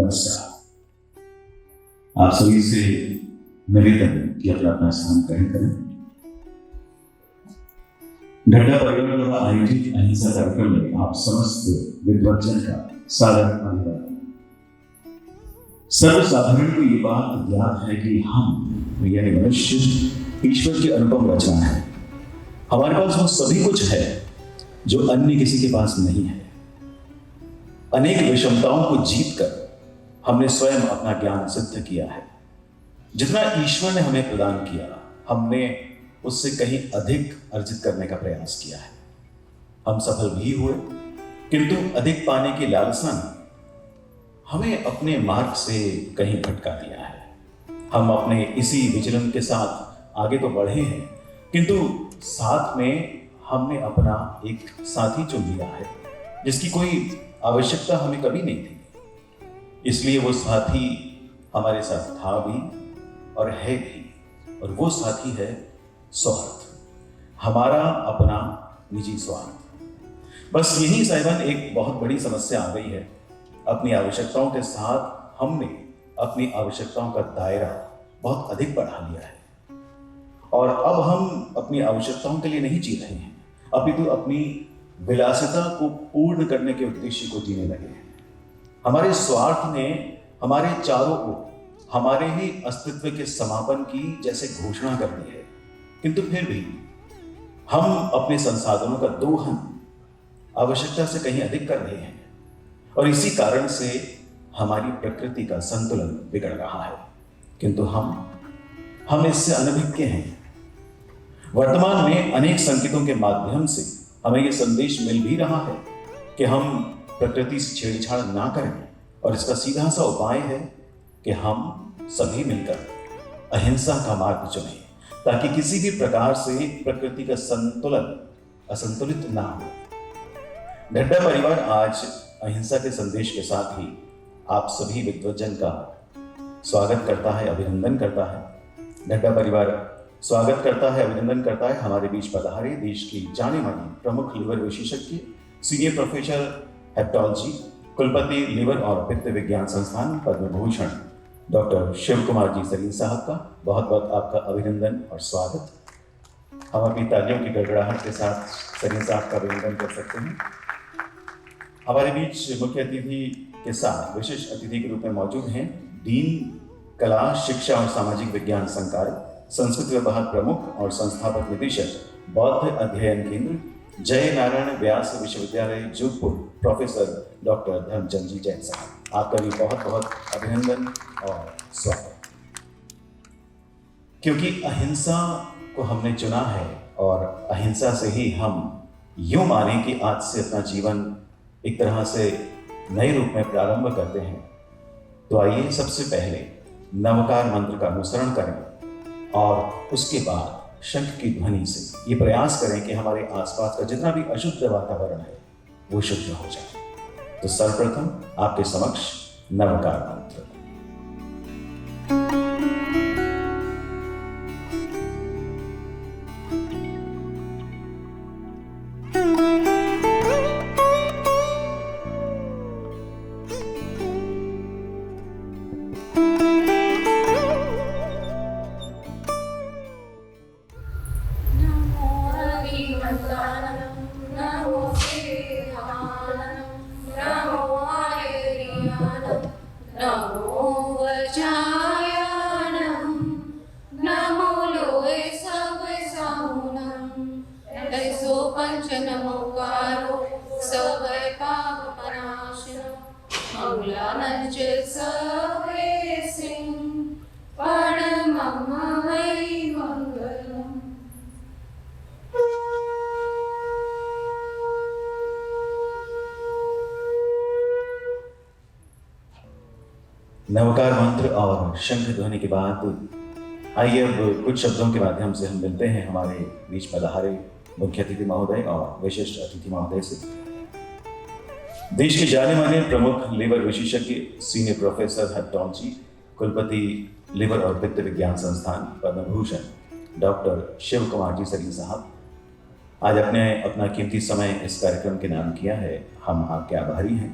नमस्कार। आप सभी से निवेदन कि अपना अपना स्थान ग्रहण करें। ढड्डा परिवार द्वारा आयोजित अहिंसा कार्यक्रम में आप समस्त विद्वज्जन का सादर अभिवादन। सर्वसाधारण को ये बात ज्ञात है कि हम यानी मनुष्य ईश्वर की अनुपम रचना है। हमारे पास वो सभी कुछ है जो अन्य किसी के पास नहीं है। अनेक विषमताओं को जीतकर हमने स्वयं अपना ज्ञान सिद्ध किया है। जितना ईश्वर ने हमें प्रदान किया, हमने उससे कहीं अधिक अर्जित करने का प्रयास किया है। हम सफल भी हुए, किंतु अधिक पाने की लालसा ने हमें अपने मार्ग से कहीं भटका दिया है। हम अपने इसी विचलन के साथ आगे तो बढ़े हैं, किंतु साथ में हमने अपना एक साथी चुन लिया है जिसकी कोई आवश्यकता हमें कभी नहीं थी। इसलिए वो साथी हमारे साथ था भी और है भी, और वो साथी है स्वार्थ, हमारा अपना निजी स्वार्थ। बस यही साहिबान एक बहुत बड़ी समस्या आ गई है। अपनी आवश्यकताओं के साथ हमने अपनी आवश्यकताओं का दायरा बहुत अधिक बढ़ा लिया है, और अब हम अपनी आवश्यकताओं के लिए नहीं जी रहे हैं, अपितु अपनी विलासिता को पूर्ण करने के उद्देश्य को जीने लगे हैं। हमारे स्वार्थ ने हमारे चारों ओर हमारे ही अस्तित्व के समापन की जैसे घोषणा कर दी है, किंतु फिर भी हम अपने संसाधनों का दोहन आवश्यकता से कहीं अधिक कर रहे हैं, और इसी कारण से हमारी प्रकृति का संतुलन बिगड़ रहा है। किंतु हम इससे अनभिज्ञ हैं। वर्तमान में अनेक संकेतों के माध्यम से हमें यह संदेश मिल भी रहा है कि हम प्रकृति से छेड़छाड़ ना करें, और इसका सीधा सा उपाय है कि हम सभी मिलकर अहिंसा का मार्ग चुनें, ताकि किसी भी प्रकार से प्रकृति का संतुलन असंतुलित ना हो। ढड्डा परिवार आज अहिंसा के संदेश के साथ ही आप सभी विद्वज्जन का स्वागत करता है, अभिनंदन करता है। ढड्डा परिवार स्वागत करता है, अभिनंदन करता है हमारे बीच पधारे देश की जाने मानी प्रमुख लीवर विशेषज्ञ, सीनियर प्रोफेसर हेपेटोलॉजी, कुलपति लीवर और पित्त विज्ञान संस्थान, पद्म भूषण डॉक्टर शिव कुमार जी सरीन साहब का बहुत बहुत आपका अभिनंदन और स्वागत। हम अपनी तालियों की गड़गड़ाहट के साथ सरीन साहब का अभिनंदन कर सकते हैं। हमारे बीच मुख्य अतिथि के साथ विशेष अतिथि के रूप में मौजूद हैं डीन कला, शिक्षा और सामाजिक विज्ञान संकाय, संस्कृत विभाग प्रमुख और संस्थापक निदेशक, बौद्ध अध्ययन केंद्र, जय नारायण व्यास विश्वविद्यालय जोधपुर, प्रोफेसर डॉक्टर धर्मचंद जी जैन साहब। आपका भी बहुत बहुत अभिनंदन और स्वागत। क्योंकि अहिंसा को हमने चुना है, और अहिंसा से ही हम यूं माने कि आज से अपना जीवन एक तरह से नए रूप में प्रारंभ करते हैं, तो आइए सबसे पहले नवकार मंत्र का अनुसरण करें, और उसके बाद शंख की ध्वनि से ये प्रयास करें कि हमारे आसपास का जितना भी अशुद्ध वातावरण है वो शुद्ध हो जाए। तो सर्वप्रथम आपके समक्ष नवकार मंत्र। नवकार मंत्र और शंख ध्वनि के बाद आइए अब कुछ शब्दों के माध्यम से हम मिलते हैं हमारे बीच पधारे मुख्य अतिथि महोदय और विशिष्ट अतिथि महोदय से। देश के जाने माने प्रमुख लीवर विशेषज्ञ, सीनियर प्रोफेसर हेपेटोलॉजी, कुलपति लीवर और पित्त विज्ञान संस्थान, पद्म भूषण डॉक्टर शिव कुमार जी सरीन साहब, आज अपना कीमती समय इस कार्यक्रम के नाम किया है। हम आपके आभारी हैं।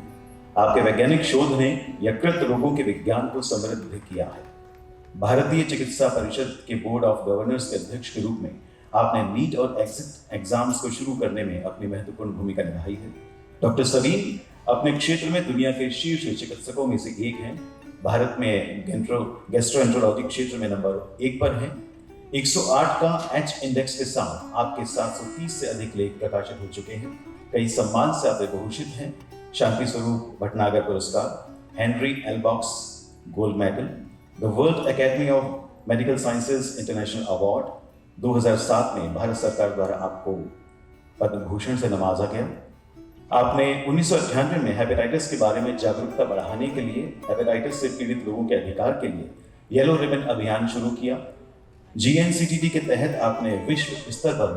आपके वैज्ञानिक शोध ने यकृत रोगों के विज्ञान को समृद्ध किया है। भारतीय चिकित्सा परिषद के बोर्ड ऑफ गवर्नर्स के अध्यक्ष के रूप में आपने नीट और एग्जिट एग्जाम्स को शुरू करने में अपनी महत्वपूर्ण भूमिका निभाई है। डॉक्टर सलीम अपने क्षेत्र में दुनिया के शीर्ष चिकित्सकों में से एक हैं। भारत में गैस्ट्रोएंटरोलॉजी क्षेत्र में नंबर 1 पर हैं। 108 का H इंडेक्स के साथ आपके 730 से अधिक लेख प्रकाशित हो चुके हैं। कई सम्मान से आप विभूषित हैं। शांति स्वरूप भटनागर पुरस्कार, Henry L box gold medal, the world academy of medical sciences international award 2007 में भारत सरकार द्वारा आपको पद्म भूषण से नवाजा गया। आपने 1998 में हेपेटाइटिस के बारे में जागरूकता बढ़ाने के लिए हेपेटाइटिस से पीड़ित लोगों के अधिकार के लिए येलो रिबन अभियान शुरू किया। GNCTD के तहत आपने विश्व स्तर पर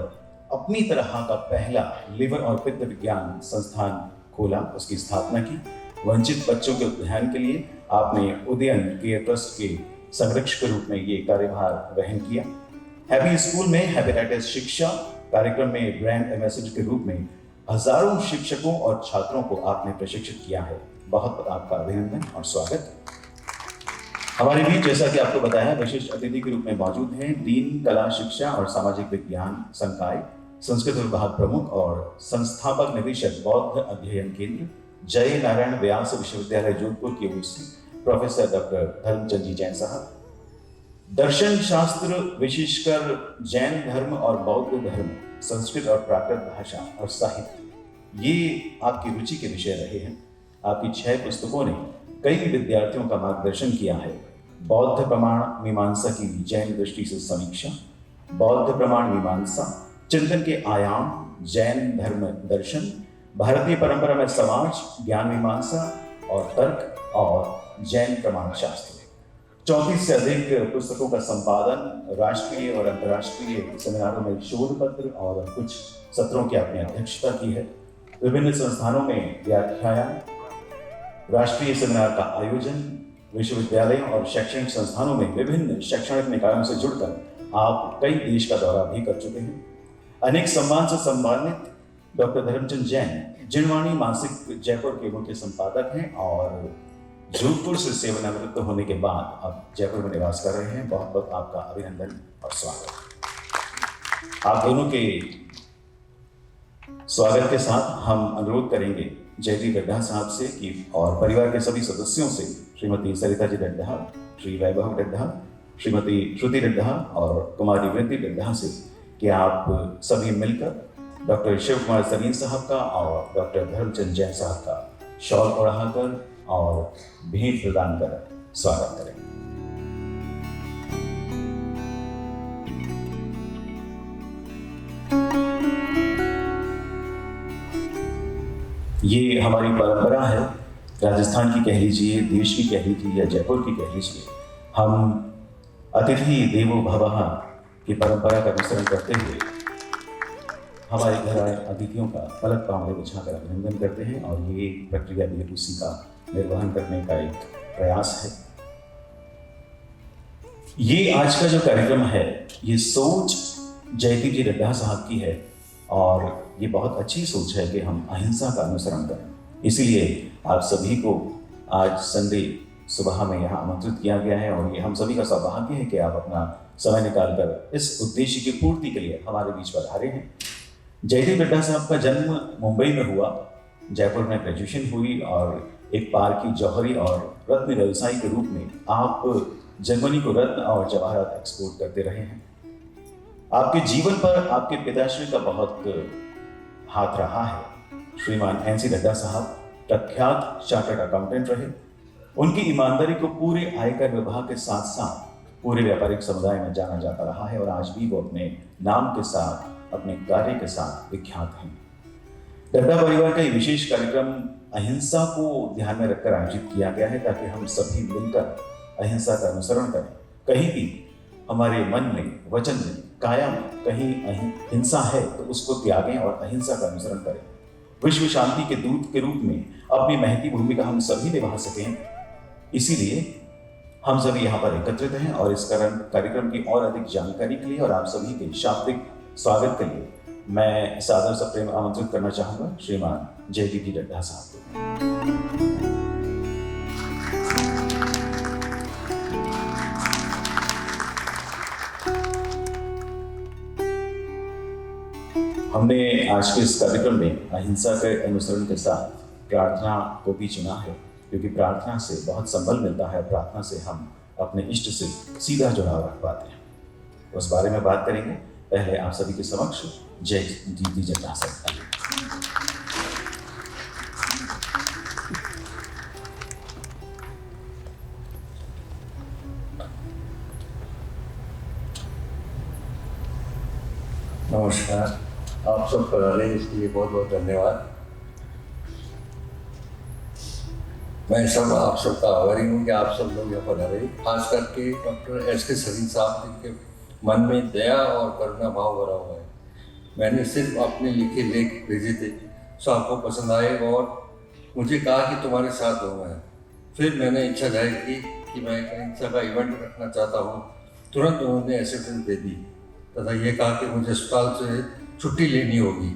अपनी तरह का पहला लिवर और पित्त विज्ञान संस्थान खोला, उसकी स्थापना की। वंचित बच्चों के उत्थान के लिए आपने उदयन केयर ट्रस्ट के संरक्षक के रूप में ये कार्यभार वहन किया। हैप्पी स्कूल में हेपेटाइटिस शिक्षा कार्यक्रम में ब्रांड एम्बेसडर के रूप में हजारों शिक्षकों और छात्रों को आपने प्रशिक्षित किया है। बहुत बहुत आपका अभिनंदन और स्वागत। हमारे बीच जैसा कि आपको बताया विशिष्ट अतिथि के रूप में मौजूद हैं डीन कला शिक्षा और सामाजिक विज्ञान संकाय, संस्कृत विभाग प्रमुख और संस्थापक निदेशक बौद्ध अध्ययन केंद्र, जय नारायण व्यास विश्वविद्यालय जोधपुर की ओर से प्रोफेसर डॉक्टर धर्मचंद जी जैन साहब। दर्शन शास्त्र विशेषकर जैन धर्म और बौद्ध धर्म, संस्कृत और प्राकृत भाषा और साहित्य, ये आपकी रुचि के विषय रहे हैं। आपकी 6 पुस्तकों ने कई विद्यार्थियों का मार्गदर्शन किया है। बौद्ध प्रमाण मीमांसा की जैन दृष्टि से समीक्षा, बौद्ध प्रमाण मीमांसा, चिंतन के आयाम, जैन धर्म दर्शन, भारतीय परंपरा में समाज, ज्ञान मीमांसा और तर्क और जैन प्रमाण शास्त्र। 34 से अधिक पुस्तकों का संपादन, राष्ट्रीय और अंतर्राष्ट्रीय सेमिनारों में शोध पत्र और कुछ सत्रों की आपने अध्यक्षता की है। विभिन्न संस्थानों में व्याख्यान, राष्ट्रीय सेमिनार का आयोजन, विश्वविद्यालयों और शैक्षणिक संस्थानों में विभिन्न शैक्षणिक निकायों से जुड़कर आप कई देश का दौरा भी कर चुके हैं। अनेक सम्मान से सम्मानित डॉक्टर धर्मचंद जैन जिनवाणी मासिक जयपुर के मुख्य संपादक हैं और जोधपुर से सेवानिवृत्त होने के बाद अब जयपुर में निवास कर रहे हैं। बहुत बहुत आपका अभिनंदन और स्वागत। आप दोनों के स्वागत के साथ हम अनुरोध करेंगे जयदीप रड्ढा साहब से कि और परिवार के सभी सदस्यों से, श्रीमती सरिता जी रड्ढा, श्री वैभव रड्ढा, श्रीमती श्रुति रड्ढा और कुमारी वृद्धि रड्ढा से कि आप सभी मिलकर डॉक्टर शिव कुमार सलीम साहब का और डॉक्टर धर्मचंद जैन साहब का शॉल ओढ़ाकर और भेंट प्रदान कर स्वागत करें। ये हमारी परंपरा है, राजस्थान की कह लीजिए, देश की कह लीजिए या जयपुर की कह लीजिए। हम अतिथि देवो भवः की परंपरा का अनुसरण करते हुए हमारे घर आए अतिथियों का पलक पांवले बिछाकर अभिनंदन करते हैं और ये प्रक्रिया भी उसी का निर्वहन करने का एक प्रयास है। ये आज का जो कार्यक्रम है, ये सोच जयदीप जी रड्ढा साहब की है और ये बहुत अच्छी सोच है कि हम अहिंसा का अनुसरण करें। इसीलिए आप सभी को आज संडे सुबह में यहाँ आमंत्रित किया गया है और ये हम सभी का सौभाग्य है कि आप अपना समय निकालकर इस उद्देश्य की पूर्ति के लिए हमारे बीच पधारे हैं। जयदीप रड्ढा साहब का जन्म मुंबई में हुआ, जयपुर में ग्रेजुएशन हुई और एक पारखी जौहरी और रत्न व्यवसायी के रूप में आप जर्मनी को रत्न और जवाहरात एक्सपोर्ट करते रहे हैं। आपके जीवन पर आपके पिताश्री का बहुत हाथ रहा है। श्रीमान NC रड्ढा साहब प्रख्यात चार्टर्ड अकाउंटेंट रहे। उनकी ईमानदारी को पूरे आयकर विभाग के साथ साथ पूरे व्यापारिक समुदाय में जाना जाता रहा है और आज भी वो अपने नाम के साथ, अपने कार्य के साथ विख्यात हैं। रड्ढा परिवार का ये विशेष कार्यक्रम अहिंसा को ध्यान में रखकर आयोजित किया गया है ताकि हम सभी मिलकर अहिंसा का अनुसरण करें। कहीं भी हमारे मन में, वचन में, काया में कहीं हिंसा है तो उसको त्यागें और अहिंसा का अनुसरण करें। विश्व शांति के दूत के रूप में अपनी महती भूमिका हम सभी निभा सकें, इसीलिए हम सभी यहाँ पर एकत्रित हैं और इस कार्यक्रम की और अधिक जानकारी के लिए और आप सभी के शाब्दिक स्वागत के लिए मैं सादर सप्रेम आमंत्रित करना चाहूँगा श्रीमान जयदीप डड्डा साहब को। हमने आज के इस कार्यक्रम में अहिंसा के अनुसरण के साथ प्रार्थना को भी चुना है, क्योंकि प्रार्थना से बहुत संबल मिलता है। प्रार्थना से हम अपने इष्ट से सीधा जुड़ाव रख पाते हैं। उस बारे में बात करेंगे। पहले आप सभी के समक्ष जयदीप डड्डा साहब। नमस्कार, आप सब पर आ रहे हैं इसलिए बहुत बहुत धन्यवाद। मैं सब आप सबका आभारी हूँ कि आप सब लोग यहाँ पर आ रहे हैं। खास करके डॉक्टर एस के सरीन साहब जिनके मन में दया और करुणा भाव भरा हुआ है। मैंने सिर्फ अपने लिखे लेख भेजे थे, सो आपको पसंद आए और मुझे कहा कि तुम्हारे साथ हो मैं। फिर मैंने इच्छा जाहिर की कि मैं एक अहिंसा का इवेंट रखना चाहता हूँ। तुरंत उन्होंने एक्सेप्टेंस दे दी तथा ये कहा कि मुझे अस्पताल से छुट्टी लेनी होगी,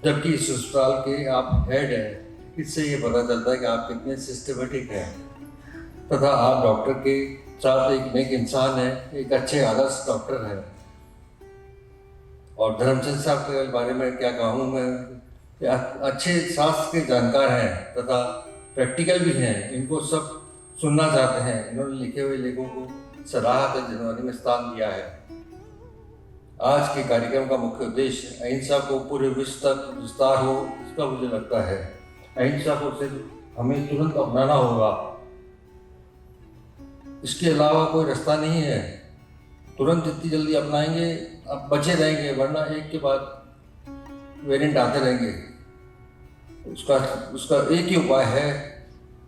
जबकि इस अस्पताल के आप हेड हैं। इससे ये पता चलता है कि आप कितने सिस्टमेटिक हैं तथा आप डॉक्टर के साथ एक नेक इंसान हैं, एक अच्छे आदर्श डॉक्टर हैं। और धर्मचंद साहब के बारे में क्या कहूँ मैं, अच्छे शास्त्र के जानकार हैं तथा प्रैक्टिकल भी हैं। इनको सब सुनना चाहते हैं। इन्होंने लिखे हुए लेखों को सराहत जनवरी में स्थान दिया है। आज के कार्यक्रम का मुख्य उद्देश्य अहिंसा को पूरे विश्व तक विस्तार हो, इसका मुझे लगता है। अहिंसा को सिर्फ हमें तुरंत अपनाना होगा, इसके अलावा कोई रास्ता नहीं है। तुरंत जितनी जल्दी अपनाएंगे अब बचे रहेंगे, वरना एक के बाद वेरिएंट आते रहेंगे। उसका एक ही उपाय है,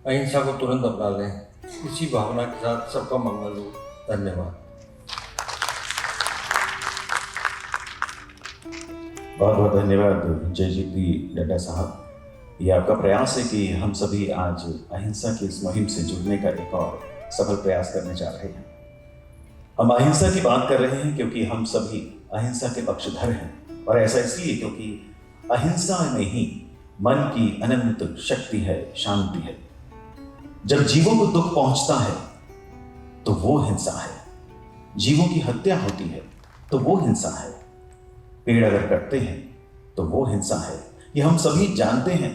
अहिंसा को तुरंत अपना लें। इसी भावना के साथ सबका मंगल हो। धन्यवाद। बहुत बहुत धन्यवाद जयदीप डड्डा साहब। ये आपका प्रयास है कि हम सभी आज अहिंसा की इस मुहिम से जुड़ने का एक और सफल प्रयास करने जा रहे हैं। हम अहिंसा की बात कर रहे हैं क्योंकि हम सभी अहिंसा के पक्षधर हैं, और ऐसा इसलिए क्योंकि अहिंसा में ही मन की अनंत शक्ति है, शांति है। जब जीवों को दुख पहुंचता है तो वो हिंसा है, जीवों की हत्या होती है तो वो हिंसा है, पेड़ अगर कटते हैं तो वो हिंसा है। ये हम सभी जानते हैं,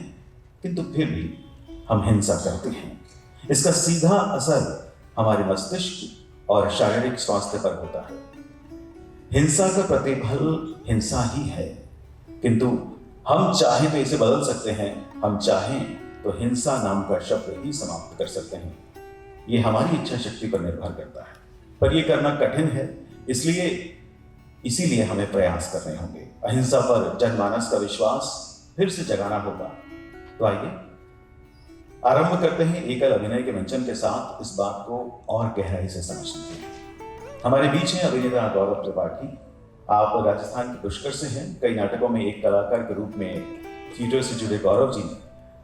किंतु फिर भी हम हिंसा करते हैं। इसका सीधा असर हमारे मस्तिष्क और शारीरिक स्वास्थ्य पर होता है। हिंसा का प्रतिफल हिंसा ही है, किंतु हम चाहें तो इसे बदल सकते हैं। हम चाहें तो हिंसा नाम का शब्द ही समाप्त कर सकते हैं। ये हमारी इच्छा शक्ति पर निर्भर करता है, पर यह करना कठिन है। इसीलिए हमें प्रयास करने होंगे। अहिंसा पर जनमानस का विश्वास फिर से जगाना होगा। तो आइए आरंभ करते हैं एकल अभिनय के मंचन के साथ इस बात को और गहराई से समझने के। हमारे बीच हैं अभिनेता गौरव त्रिपाठी। आप राजस्थान के पुष्कर से हैं। कई नाटकों में एक कलाकार के रूप में थिएटर से जुड़े गौरव जी ने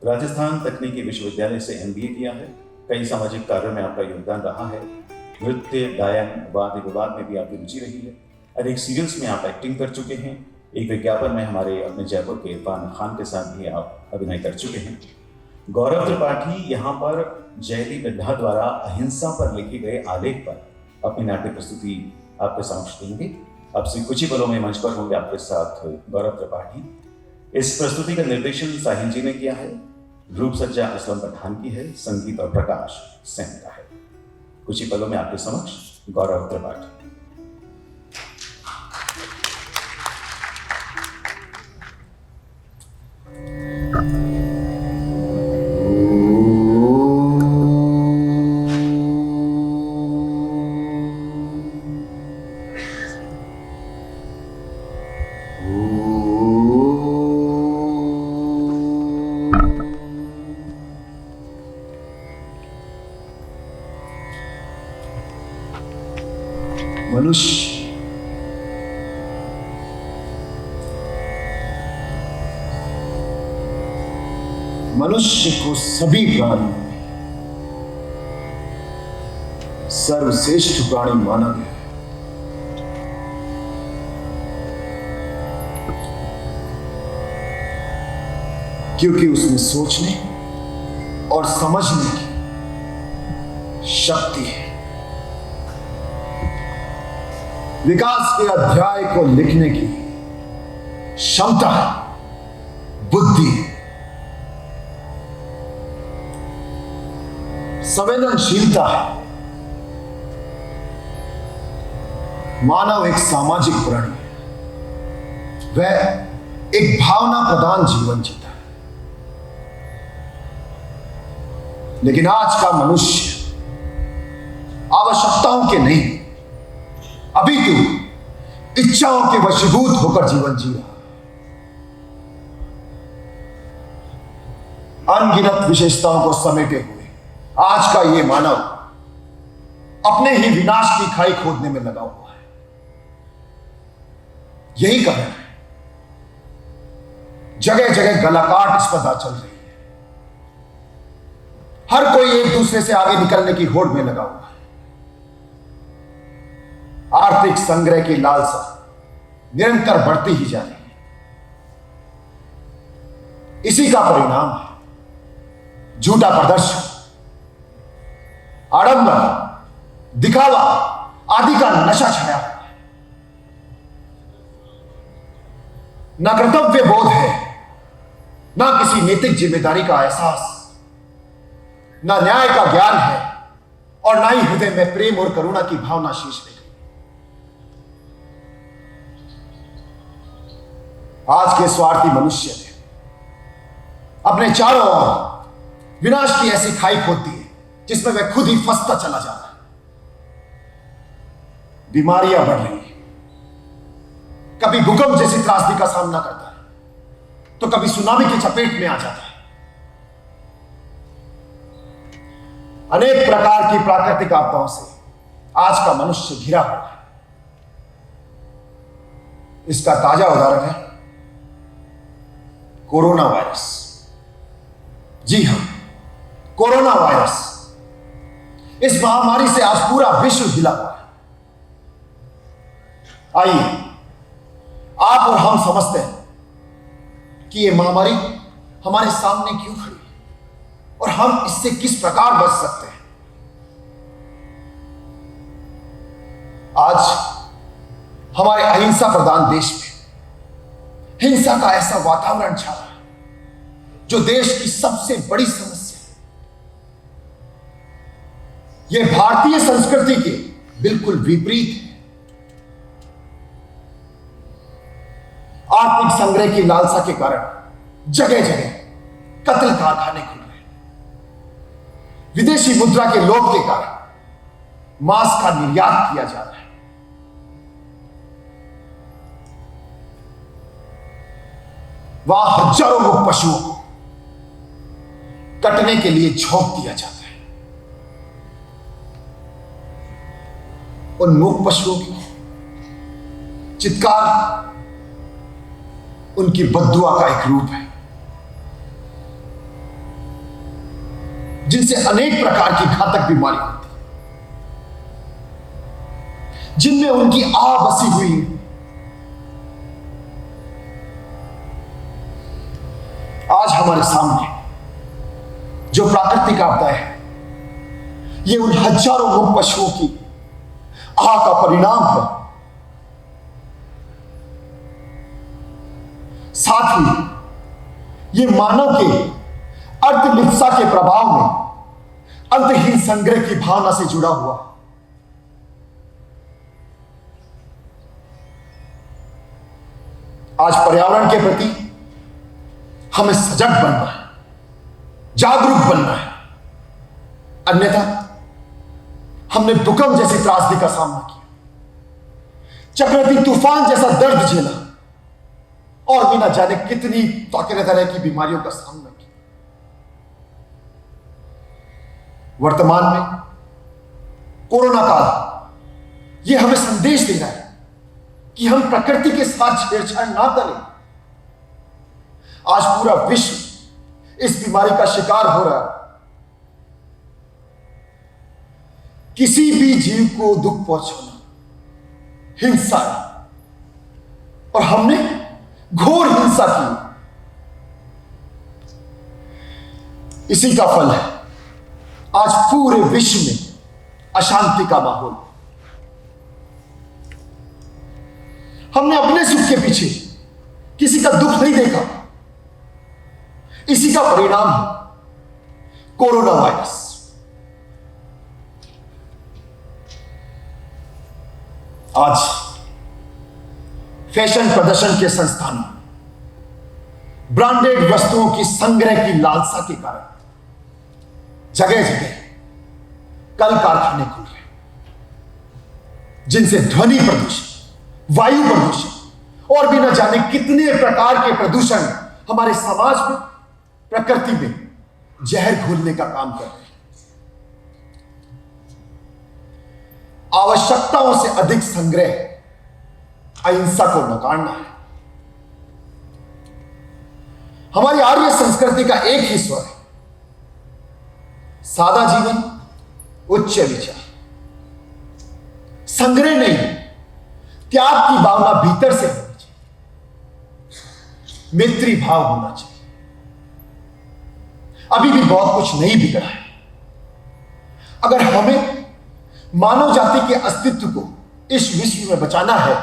राजस्थान तकनीकी विश्वविद्यालय से MBA किया है। कई सामाजिक कार्यों में आपका योगदान रहा है। नृत्य, गायन, वाद विवाद में भी आपकी रुचि रही है। अनेक सीरियल्स में आप एक्टिंग कर चुके हैं। एक विज्ञापन में हमारे अपने जयपुर के इरफान खान के साथ भी आप अभिनय कर चुके हैं। गौरव त्रिपाठी यहाँ पर जयदीप डड्डा द्वारा अहिंसा पर लिखे गए आलेख पर अपनी नाट्य प्रस्तुति आपके समक्ष देंगे। अब से कुछ ही पलों में मंच पर होंगे आपके साथ गौरव त्रिपाठी। इस प्रस्तुति का निर्देशन साहिल जी ने किया है। रूप सज्जा असलम पठान की है। संगीत और प्रकाश सेन का है। कुछ ही पलों में आपके समक्ष गौरव त्रिपाठी। मनुष्य को सभी प्राणी सर्वश्रेष्ठ प्राणी माना गया है। क्योंकि उसमें सोचने और समझने की शक्ति है। विकास के अध्याय को लिखने की क्षमता है, बुद्धि है, संवेदनशीलता है। मानव एक सामाजिक प्राणी है। वह एक भावना प्रधान जीवन जीता है। लेकिन आज का मनुष्य आवश्यकताओं के नहीं, अपितु इच्छाओं के वशीभूत होकर जीवन जी रहा है। अनगिनत विशेषताओं को समेटे हुए आज का यह मानव अपने ही विनाश की खाई खोदने में लगा हुआ है। यही कारण है जगह जगह गलाकाट स्पर्धा चल रही है। हर कोई एक दूसरे से आगे निकलने की होड़ में लगा हुआ है। आर्थिक संग्रह की लालसा निरंतर बढ़ती ही जा रही है। इसी का परिणाम है झूठा प्रदर्शन, आडंबर, दिखावा आदि का नशा छाया हुआ है। न कर्तव्य बोध है, न किसी नैतिक जिम्मेदारी का एहसास, न न्याय का ज्ञान है और न ही हृदय में प्रेम और करुणा की भावना शीश ले गई। आज के स्वार्थी मनुष्य ने अपने चारों ओर विनाश की ऐसी खाई खोद दी है जिसमें वह खुद ही फंसता चला जा रहा है। बीमारियां बढ़ रही हैं, कभी भूकंप जैसी त्रासदी का सामना करता है तो कभी सुनामी की चपेट में आ जाता है। अनेक प्रकार की प्राकृतिक आपदाओं से आज का मनुष्य घिरा हुआ है। इसका ताजा उदाहरण है कोरोना वायरस। जी हां, कोरोना वायरस। इस महामारी से आज पूरा विश्व हिला हुआ है। आइए, आप और हम समझते हैं कि यह महामारी हमारे सामने क्यों खड़ी है और हम इससे किस प्रकार बच सकते हैं। आज हमारे अहिंसा प्रधान देश में हिंसा का ऐसा वातावरण छा रहा है जो देश की सबसे बड़ी समस्या है। यह भारतीय संस्कृति के बिल्कुल विपरीत है। आर्थिक संग्रह की लालसा के कारण जगह जगह कत्ल कारखाने खुल रहे हैं। विदेशी मुद्रा के लोभ के कारण मांस का निर्यात किया जा रहा है। वहां हजारों लोग पशुओं को कटने के लिए झोंक दिया जाता है। उन मूक पशुओं की चित्कार उनकी बद्दुआ का एक रूप है जिनसे अनेक प्रकार की घातक बीमारियां होती हैं, जिनमें उनकी आह बसी हुई है। आज हमारे सामने जो प्राकृतिक आपदाएं है, ये उन हजारों मूक पशुओं की आह का परिणाम है। साथ ही ये मानव के अर्थलिप्सा के प्रभाव में अंतहीन संग्रह की भावना से जुड़ा हुआ है। आज पर्यावरण के प्रति हमें सजग बनना है, जागरूक बनना है। अन्यथा हमने भूकंप जैसी त्रासदी का सामना किया, चक्रवाती तूफान जैसा दर्द झेला और बिना जाने कितनी तरह की बीमारियों का सामना किया। वर्तमान में कोरोना काल यह हमें संदेश दे रहा है कि हम प्रकृति के साथ छेड़छाड़ ना करें। आज पूरा विश्व इस बीमारी का शिकार हो रहा है। किसी भी जीव को दुख पहुंचाना हिंसा है और हमने घोर हिंसा की। इसी का फल है आज पूरे विश्व में अशांति का माहौल। हमने अपने सुख के पीछे किसी का दुख नहीं देखा। इसी का परिणाम है कोरोना वायरस। आज फैशन प्रदर्शन के संस्थानों, ब्रांडेड वस्तुओं की संग्रह की लालसा के कारण जगह जगह कल कारखाने खुल रहे, जिनसे ध्वनि प्रदूषण, वायु प्रदूषण और भी न जाने कितने प्रकार के प्रदूषण हमारे समाज में, प्रकृति में जहर घोलने का काम कर रहे हैं। आवश्यकताओं से अधिक संग्रह अहिंसा को नकारना है। हमारी आर्य संस्कृति का एक ही स्वर है, सादा जीवन, उच्च विचार। संग्रह नहीं, त्याग की भावना भीतर से होनी चाहिए, मैत्री भाव होना चाहिए। अभी भी बहुत कुछ नहीं बिगड़ा है। अगर हमें मानव जाति के अस्तित्व को इस विश्व में बचाना है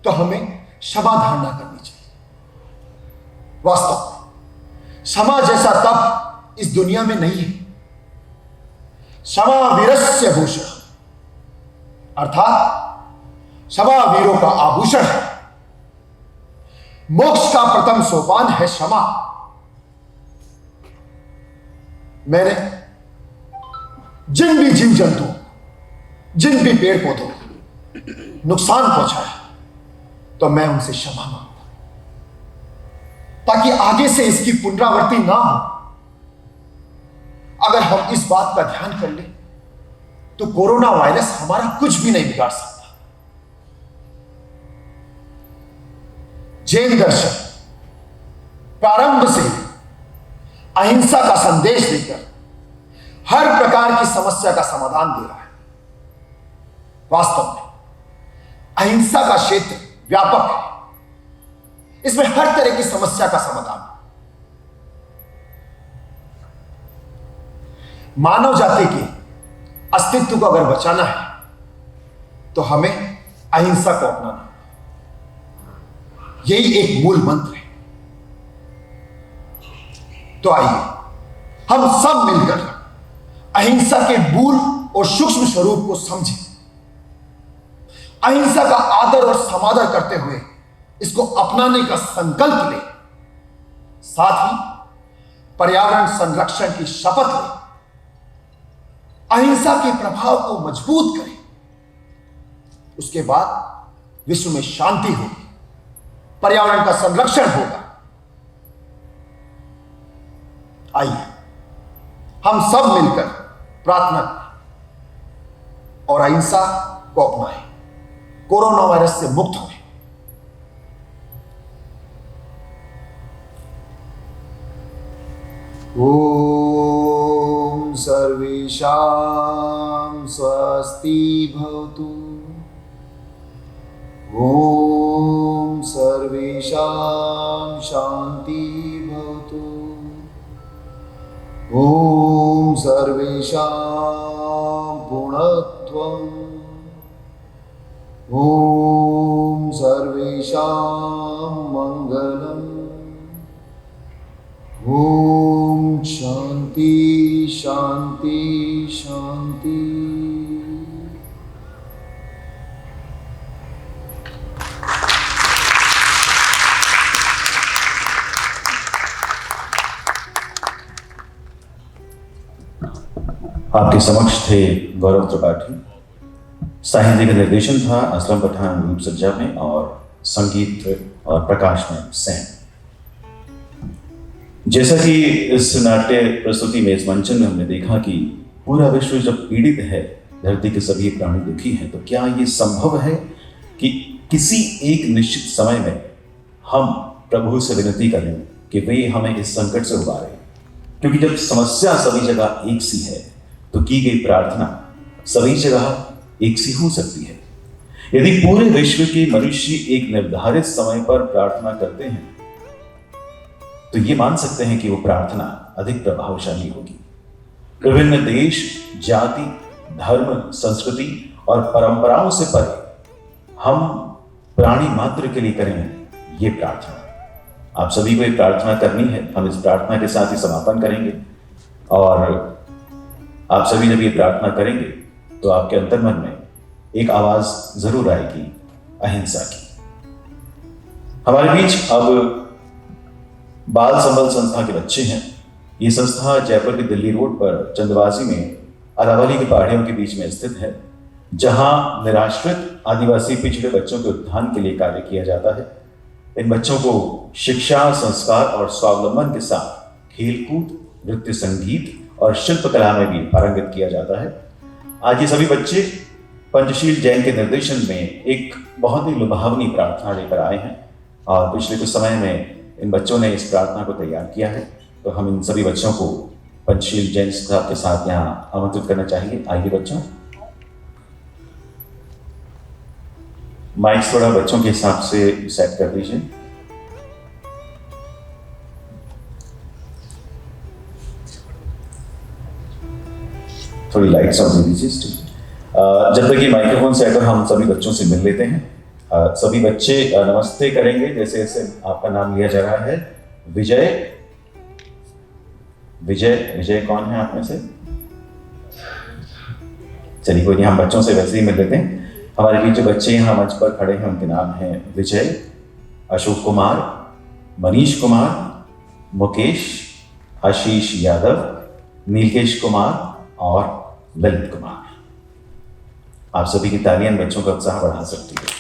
तो हमें क्षमा धारणा करनी चाहिए। वास्तव में क्षमा जैसा तप इस दुनिया में नहीं है। क्षमा वीरस्य भूषण, अर्थात क्षमा वीरों का आभूषण है। मोक्ष का प्रथम सोपान है क्षमा। मैंने जिन भी जीव जंतुओं, जिन भी पेड़ पौधों को नुकसान पहुंचाया तो मैं उनसे क्षमा मांगता ताकि आगे से इसकी पुनरावृत्ति ना हो। अगर हम इस बात का ध्यान कर लें तो कोरोना वायरस हमारा कुछ भी नहीं बिगाड़ सकता। जैन दर्शन प्रारंभ से अहिंसा का संदेश देकर हर प्रकार की समस्या का समाधान दे रहा है। वास्तव में अहिंसा का क्षेत्र व्यापक है। इसमें हर तरह की समस्या का समाधान है। मानव जाति के अस्तित्व को अगर बचाना है तो हमें अहिंसा को अपनाना है। यही एक मूल मंत्र है। तो आइए हम सब मिलकर अहिंसा के मूल और सूक्ष्म स्वरूप को समझें। अहिंसा का आदर और समादर करते हुए इसको अपनाने का संकल्प लें। साथ ही पर्यावरण संरक्षण की शपथ लें। अहिंसा के प्रभाव को मजबूत करें। उसके बाद विश्व में शांति होगी, पर्यावरण का संरक्षण होगा। आइए हम सब मिलकर प्रार्थना करें और अहिंसा को अपनाएं, कोरोना वायरस से मुक्त हों। ओम सर्वेषां स्वस्ति भवतु। ओम सर्वेषां शांति भवतु। ओम सर्वेषां पूर्णत्वम्। ओम सर्वेषां मंगलम्। ओम शांति शांति शांति। आपके समक्ष थे गौरव त्रिपाठी। साहित्य का निर्देशन था असलम पठान रूप सज्जा में और संगीत और प्रकाश में सैन। जैसा कि इस नाट्य प्रस्तुति में, इस मंचन में हमने देखा कि पूरा विश्व जब पीड़ित है, धरती के सभी प्राणी दुखी हैं, तो क्या ये संभव है कि किसी एक निश्चित समय में हम प्रभु से विनती करें कि वे हमें इस संकट से उबारें? क्योंकि जब समस्या सभी जगह एक सी है तो की गई प्रार्थना सभी जगह एक सी हो सकती है। यदि पूरे विश्व के मनुष्य एक निर्धारित समय पर प्रार्थना करते हैं तो ये मान सकते हैं कि वो प्रार्थना अधिक प्रभावशाली होगी। विभिन्न देश, जाति, धर्म, संस्कृति और परंपराओं से परे हम प्राणी मात्र के लिए करें ये प्रार्थना। आप सभी को एक प्रार्थना करनी है। हम इस प्रार्थना के साथ ही समापन करेंगे और आप सभी जब ये प्रार्थना करेंगे तो आपके अंतर्मन में एक आवाज जरूर आएगी, अहिंसा की। हमारे बीच अब बाल संबल संस्था के बच्चे हैं। ये संस्था जयपुर के दिल्ली रोड पर चंदवासी में अरावली की पहाड़ियों के बीच में स्थित है, जहां निराश्रित आदिवासी पिछड़े बच्चों के उत्थान के लिए कार्य किया जाता है। इन बच्चों को शिक्षा, संस्कार और स्वावलंबन के साथ खेलकूद, नृत्य, संगीत और शिल्पकला में भी पारंगत किया जाता है। आज ये सभी बच्चे पंचशील जैन के निर्देशन में एक बहुत ही लुभावनी प्रार्थना लेकर आए हैं और पिछले कुछ समय में इन बच्चों ने इस प्रार्थना को तैयार किया है। तो हम इन सभी बच्चों को पंचशील जैन साहब के साथ यहाँ आमंत्रित करना चाहिए। आइए बच्चों, माइक थोड़ा बच्चों के हिसाब से सेट कर दीजिए। थोड़ी लाइट्स ऑन दे दीजिए। जब तक ये माइक्रोफोन सेट हो, हम सभी बच्चों से मिल लेते हैं। सभी बच्चे नमस्ते करेंगे जैसे जैसे आपका नाम लिया जा रहा है। विजय, विजय, विजय कौन है आप में से? चलिए कोई नहीं, हम बच्चों से वैसे ही मिल लेते हैं। हमारे बीच जो बच्चे यहाँ मंच पर खड़े हैं उनके नाम हैं विजय, अशोक कुमार, मनीष कुमार, मुकेश, आशीष यादव, नीलकेश कुमार और ललित कुमार। आप सभी की तालियां बच्चों का उत्साह बढ़ा सकती है।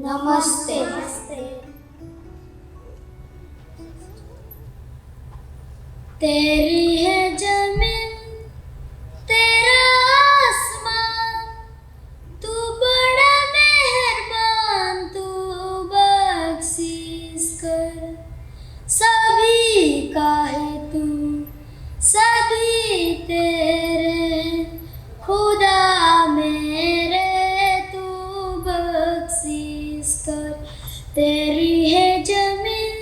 नमस्ते। तेरी है जमीन, तेरा आसमान, तू बड़ा मेहरबान, तू बख्शिश कर। सभी का है तू, सभी तेरे, खुदा मेरे तू बख्शिश कर। तेरी है जमीन,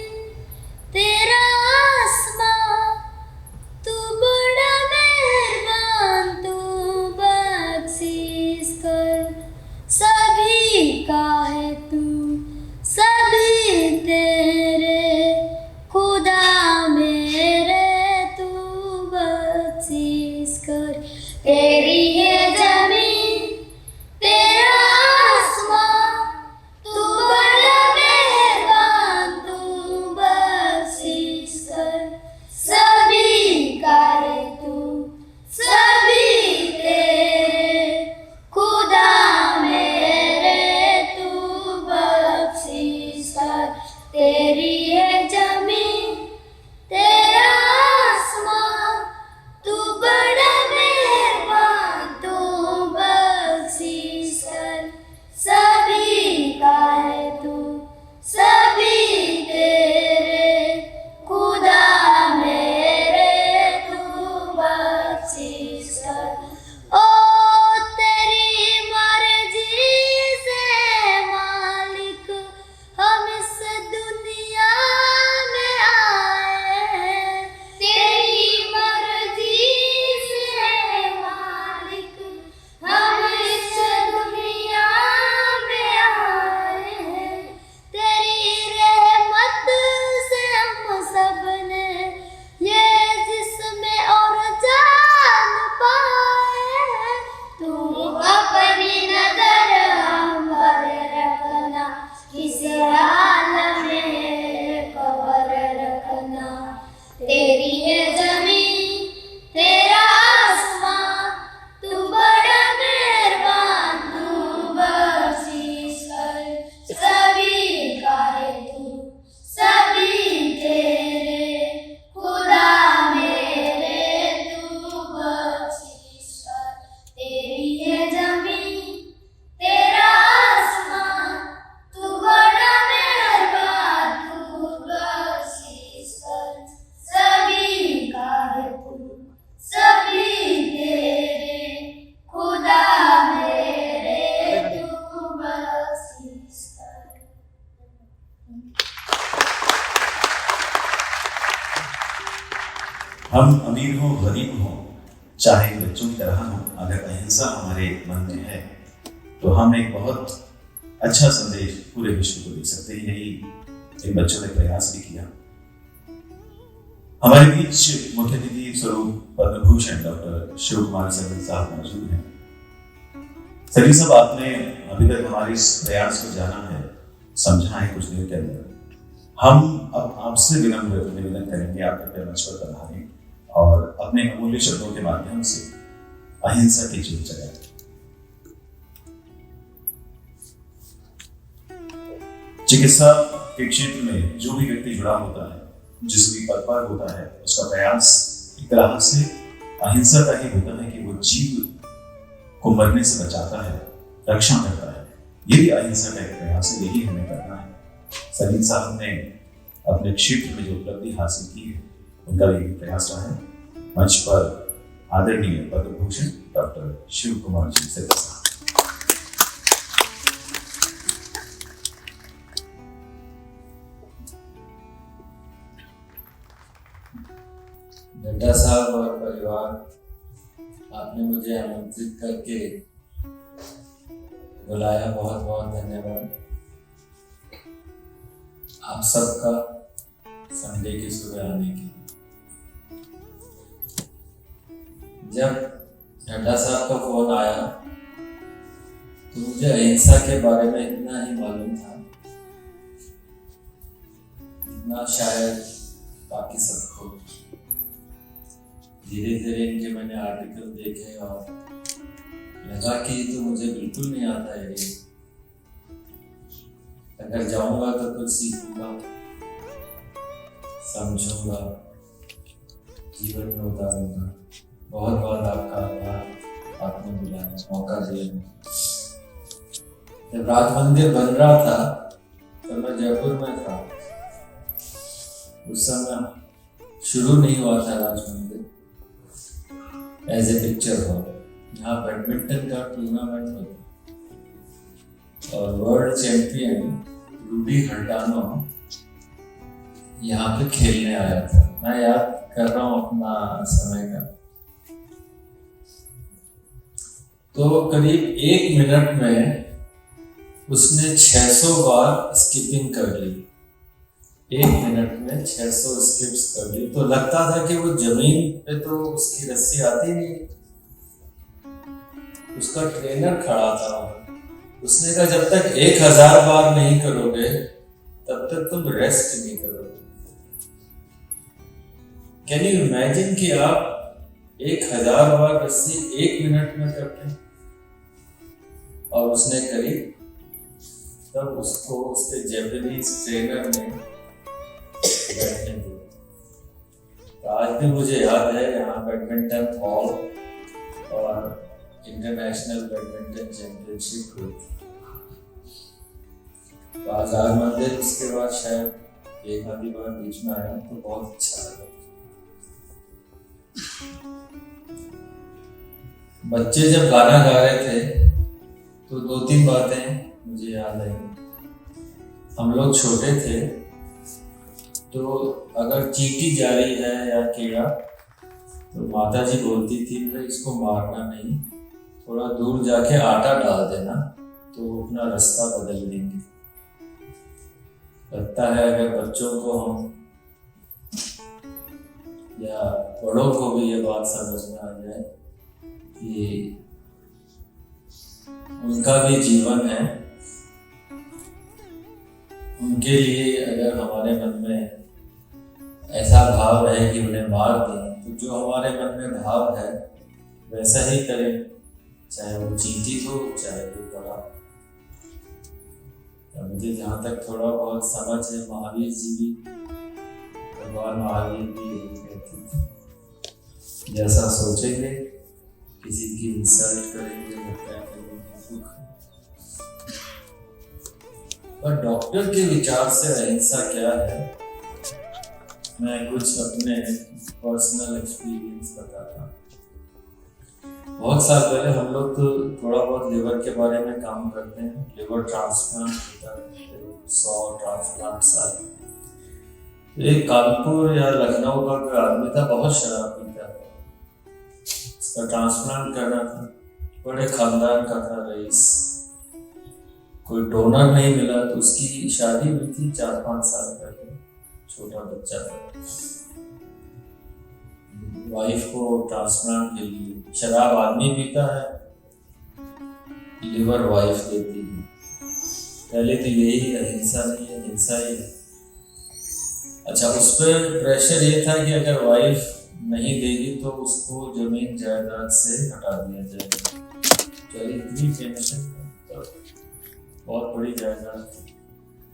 तेरा आसमान, तू बड़ा मेहरबान, तू बख्शिश कर। सभी का है तू, सभी तेरे, खुदा मेरे तू बख्शिश कर। तेरी है जमीन, तेरा आसमान, तू बड़ा मेहरबान, तू बख्शिश कर। सभी का है तू, सभी तेरे, खुदा मेरे तू बख्शिश कर। तेरी है जमीन, तेरा आसमान, तू बड़ा मेहरबान, तू बख्शिश कर। सभी का है तू, सभी तेरे, खुदा मेरे तू बख्शिश कर। ओ तेरी मर्जी से मालिक हम इस दुनिया हम अमीर हों गरीब हों, चाहे बच्चों की तरह हों, अगर अहिंसा हमारे मन में है तो हम एक बहुत अच्छा संदेश पूरे विश्व को दे सकते हैं। यही इन बच्चों ने प्रयास भी किया। हमारे बीच मुख्य अतिथि स्वरूप पद्म भूषण डॉक्टर शिव कुमार सरवल साहब मौजूद हैं। सरवल साहब, आपने अभी तक हमारे इस प्रयास को जाना है, समझा है कुछ देर के अंदर। हम अब आपसे विनम्र निवेदन करेंगे, आपके मंच पर पधारें और अपने अमूल्य शब्दों के माध्यम से अहिंसा की जीत जगाएं। चिकित्सा के क्षेत्र में जो भी व्यक्ति जुड़ा होता है, जिस भी पद पर होता है, उसका प्रयास एक तरह से अहिंसा का ही होता है कि वो जीव को मरने से बचाता है, रक्षा करता है। यही अहिंसा का एक प्रयास है, यही हमें करना है। सरवल साहब ने अपने क्षेत्र में जो उपलब्धि हासिल की है, उनका यही प्रयास रहा है। मंच पर आदरणीय पद्म भूषण डॉक्टर शिव कुमार जी सरवल साहब। नड्डा साहब और परिवार, आपने मुझे आमंत्रित करके बुलाया, बहुत बहुत धन्यवाद। आप सबका संडे की सुबह आने की। जब नड्डा साहब का फोन आया तो मुझे अहिंसा के बारे में इतना ही मालूम था, इतना शायद बाकी सबको। धीरे धीरे इनके मैंने आर्टिकल देखे और लगा कि तो मुझे बिल्कुल नहीं आता है ये। अगर जाऊंगा तो कुछ सीखूंगा, समझूंगा, जीवन में उतारूंगा। बहुत बहुत आपका आभार, आपने बुलाया, मौका दिया। जब राज मंदिर बन रहा था तो मैं जयपुर में था। उस समय शुरू नहीं हुआ था राज मंदिर एज ए पिक्चर हॉल। यहाँ बैडमिंटन का टूर्नामेंट होता और वर्ल्ड चैंपियन रूडी हर्टानो यहाँ पे खेलने आया था। मैं याद कर रहा हूँ अपना समय का। तो करीब 1 मिनट में उसने 600 बार स्किपिंग कर ली। 1 मिनट में 600 स्किप्स कर ली। तो लगता था कि वो जमीन पे तो उसकी रस्सी आती नहीं। उसका ट्रेनर खड़ा था, उसने कहा जब तक 1000 बार नहीं करोगे तब तक तुम रेस्ट नहीं करोगे। कैन यू इमेजिन कि आप 1000 बार रस्सी 1 मिनट में करते हैं? और उसने करी। तब उसको उसके जैपनीज ट्रेनर ने बैठने दिया। तो आज भी मुझे याद है यहाँ बैडमिंटन हॉल और इंटरनेशनल बैडमिंटन चैंपियनशिप हुई। तो आजाद मंदिर उसके बाद शायद एक आधी बार बीच में आया तो बहुत अच्छा लगा। बच्चे जब गाना गा रहे थे तो 2-3 बातें मुझे याद आई। हम लोग छोटे थे तो अगर चींटी जा रही है या कीड़ा तो माता जी बोलती थी कि इसको मारना नहीं, थोड़ा दूर जाके आटा डाल देना तो अपना रास्ता बदल देंगे। लगता है अगर बच्चों को हम या बड़ों को भी ये बात समझ में आ जाए कि उनका भी जीवन है, उनके लिए अगर हमारे मन में ऐसा भाव रहे कि उन्हें मार दें, तो जो हमारे मन में भाव है वैसा ही करें, चाहे वो चींटी हो चाहे वो बड़ा। मुझे जहाँ तक थोड़ा बहुत समझ है, महावीर जी भी, भगवान महावीर भी यही कहते थे, जैसा सोचेंगे किसी की इंसल्ट करेंगे, हत्या करेंगे, दुख। पर डॉक्टर के विचार से अहिंसा क्या है, मैं कुछ अपने पर्सनल एक्सपीरियंस बताता हूँ। बहुत साल पहले हम लोग तो थोड़ा बहुत लिवर के बारे में काम करते हैं। लिवर ट्रांसप्लांट होता है, 100 ट्रांसप्लांट साल। एक कानपुर या लखनऊ का कोई आदमी था, बहुत शराब पीता था, उसका ट्रांसप्लांट करना था, बड़े खानदान का था, रईस, कोई डोनर नहीं मिला तो उसकी शादी हुई थी 4-5 साल पहले, छोटा बच्चा था, वाइफ को ट्रांसप्लांट के लिए। शराब आदमी पीता है, लिवर वाइफ देती है। पहले तो यही अहिंसा नहीं है, हिंसा ही है। अच्छा, उस पर प्रेशर ये था कि अगर वाइफ नहीं देगी तो उसको जमीन जायदाद से हटा दिया जाएगा। चलिए, इतनी टेंशन, तो बहुत बड़ी जायदाद,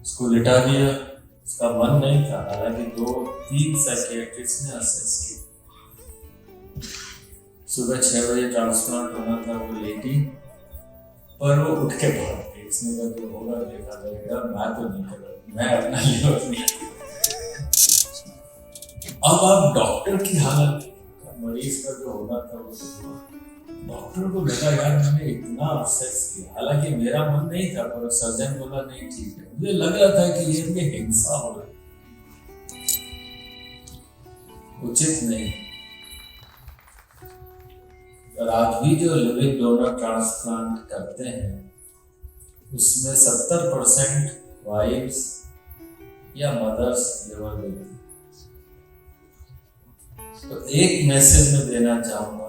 उसको लिटा दिया। उसका मन नहीं था, हालांकि 2-3 साइकियाट्रिस्ट ने असेस किया। सुबह 6 बजे ट्रांसप्लांट होना था, वो लेटी, पर वो उठ के भाग गई। इसने कहा जो होगा देखा जाएगा, मैं तो नहीं कर रहा, मैं अपना लिवर नहीं। अब आप डॉक्टर की हालत, मरीज का जो होना था वो तो डॉक्टर को लगा यार मैंने इतना अफसेस किया, हालांकि मेरा मन नहीं था, पर सर्जन बोला नहीं ठीक है। मुझे लग रहा था कि ये हिंसा हो रही, उचित नहीं। और आज भी जो लिविंग डोनर ट्रांसप्लांट करते हैं उसमें 70% वाइफ्स या मदर्स लिवर देती हैं। तो एक मैसेज में देना चाहूंगा,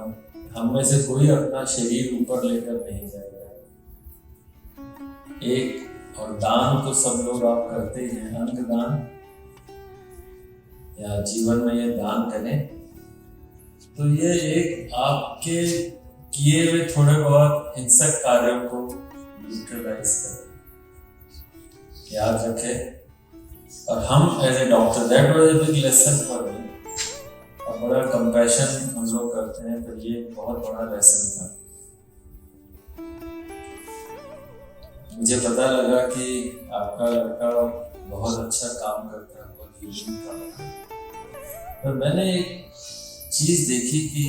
हम में से कोई अपना शरीर ऊपर लेकर नहीं जाएगा। एक और दान तो सब लोग आप करते ही हैं, अंग दान या जीवन में ये दान करें तो ये एक आपके किए हुए थोड़े बहुत हिंसक कार्यों को न्यूट्रलाइज करें, याद रखें। और हम as a doctor, that was a big lesson for me. और बड़ा कंपैशन हम लोग करते हैं, तो ये बहुत बड़ा लेसन था। मुझे पता लगा कि आपका लड़का बहुत अच्छा काम करता है, बहुत हीलिंग काम करता है। पर मैंने एक चीज देखी कि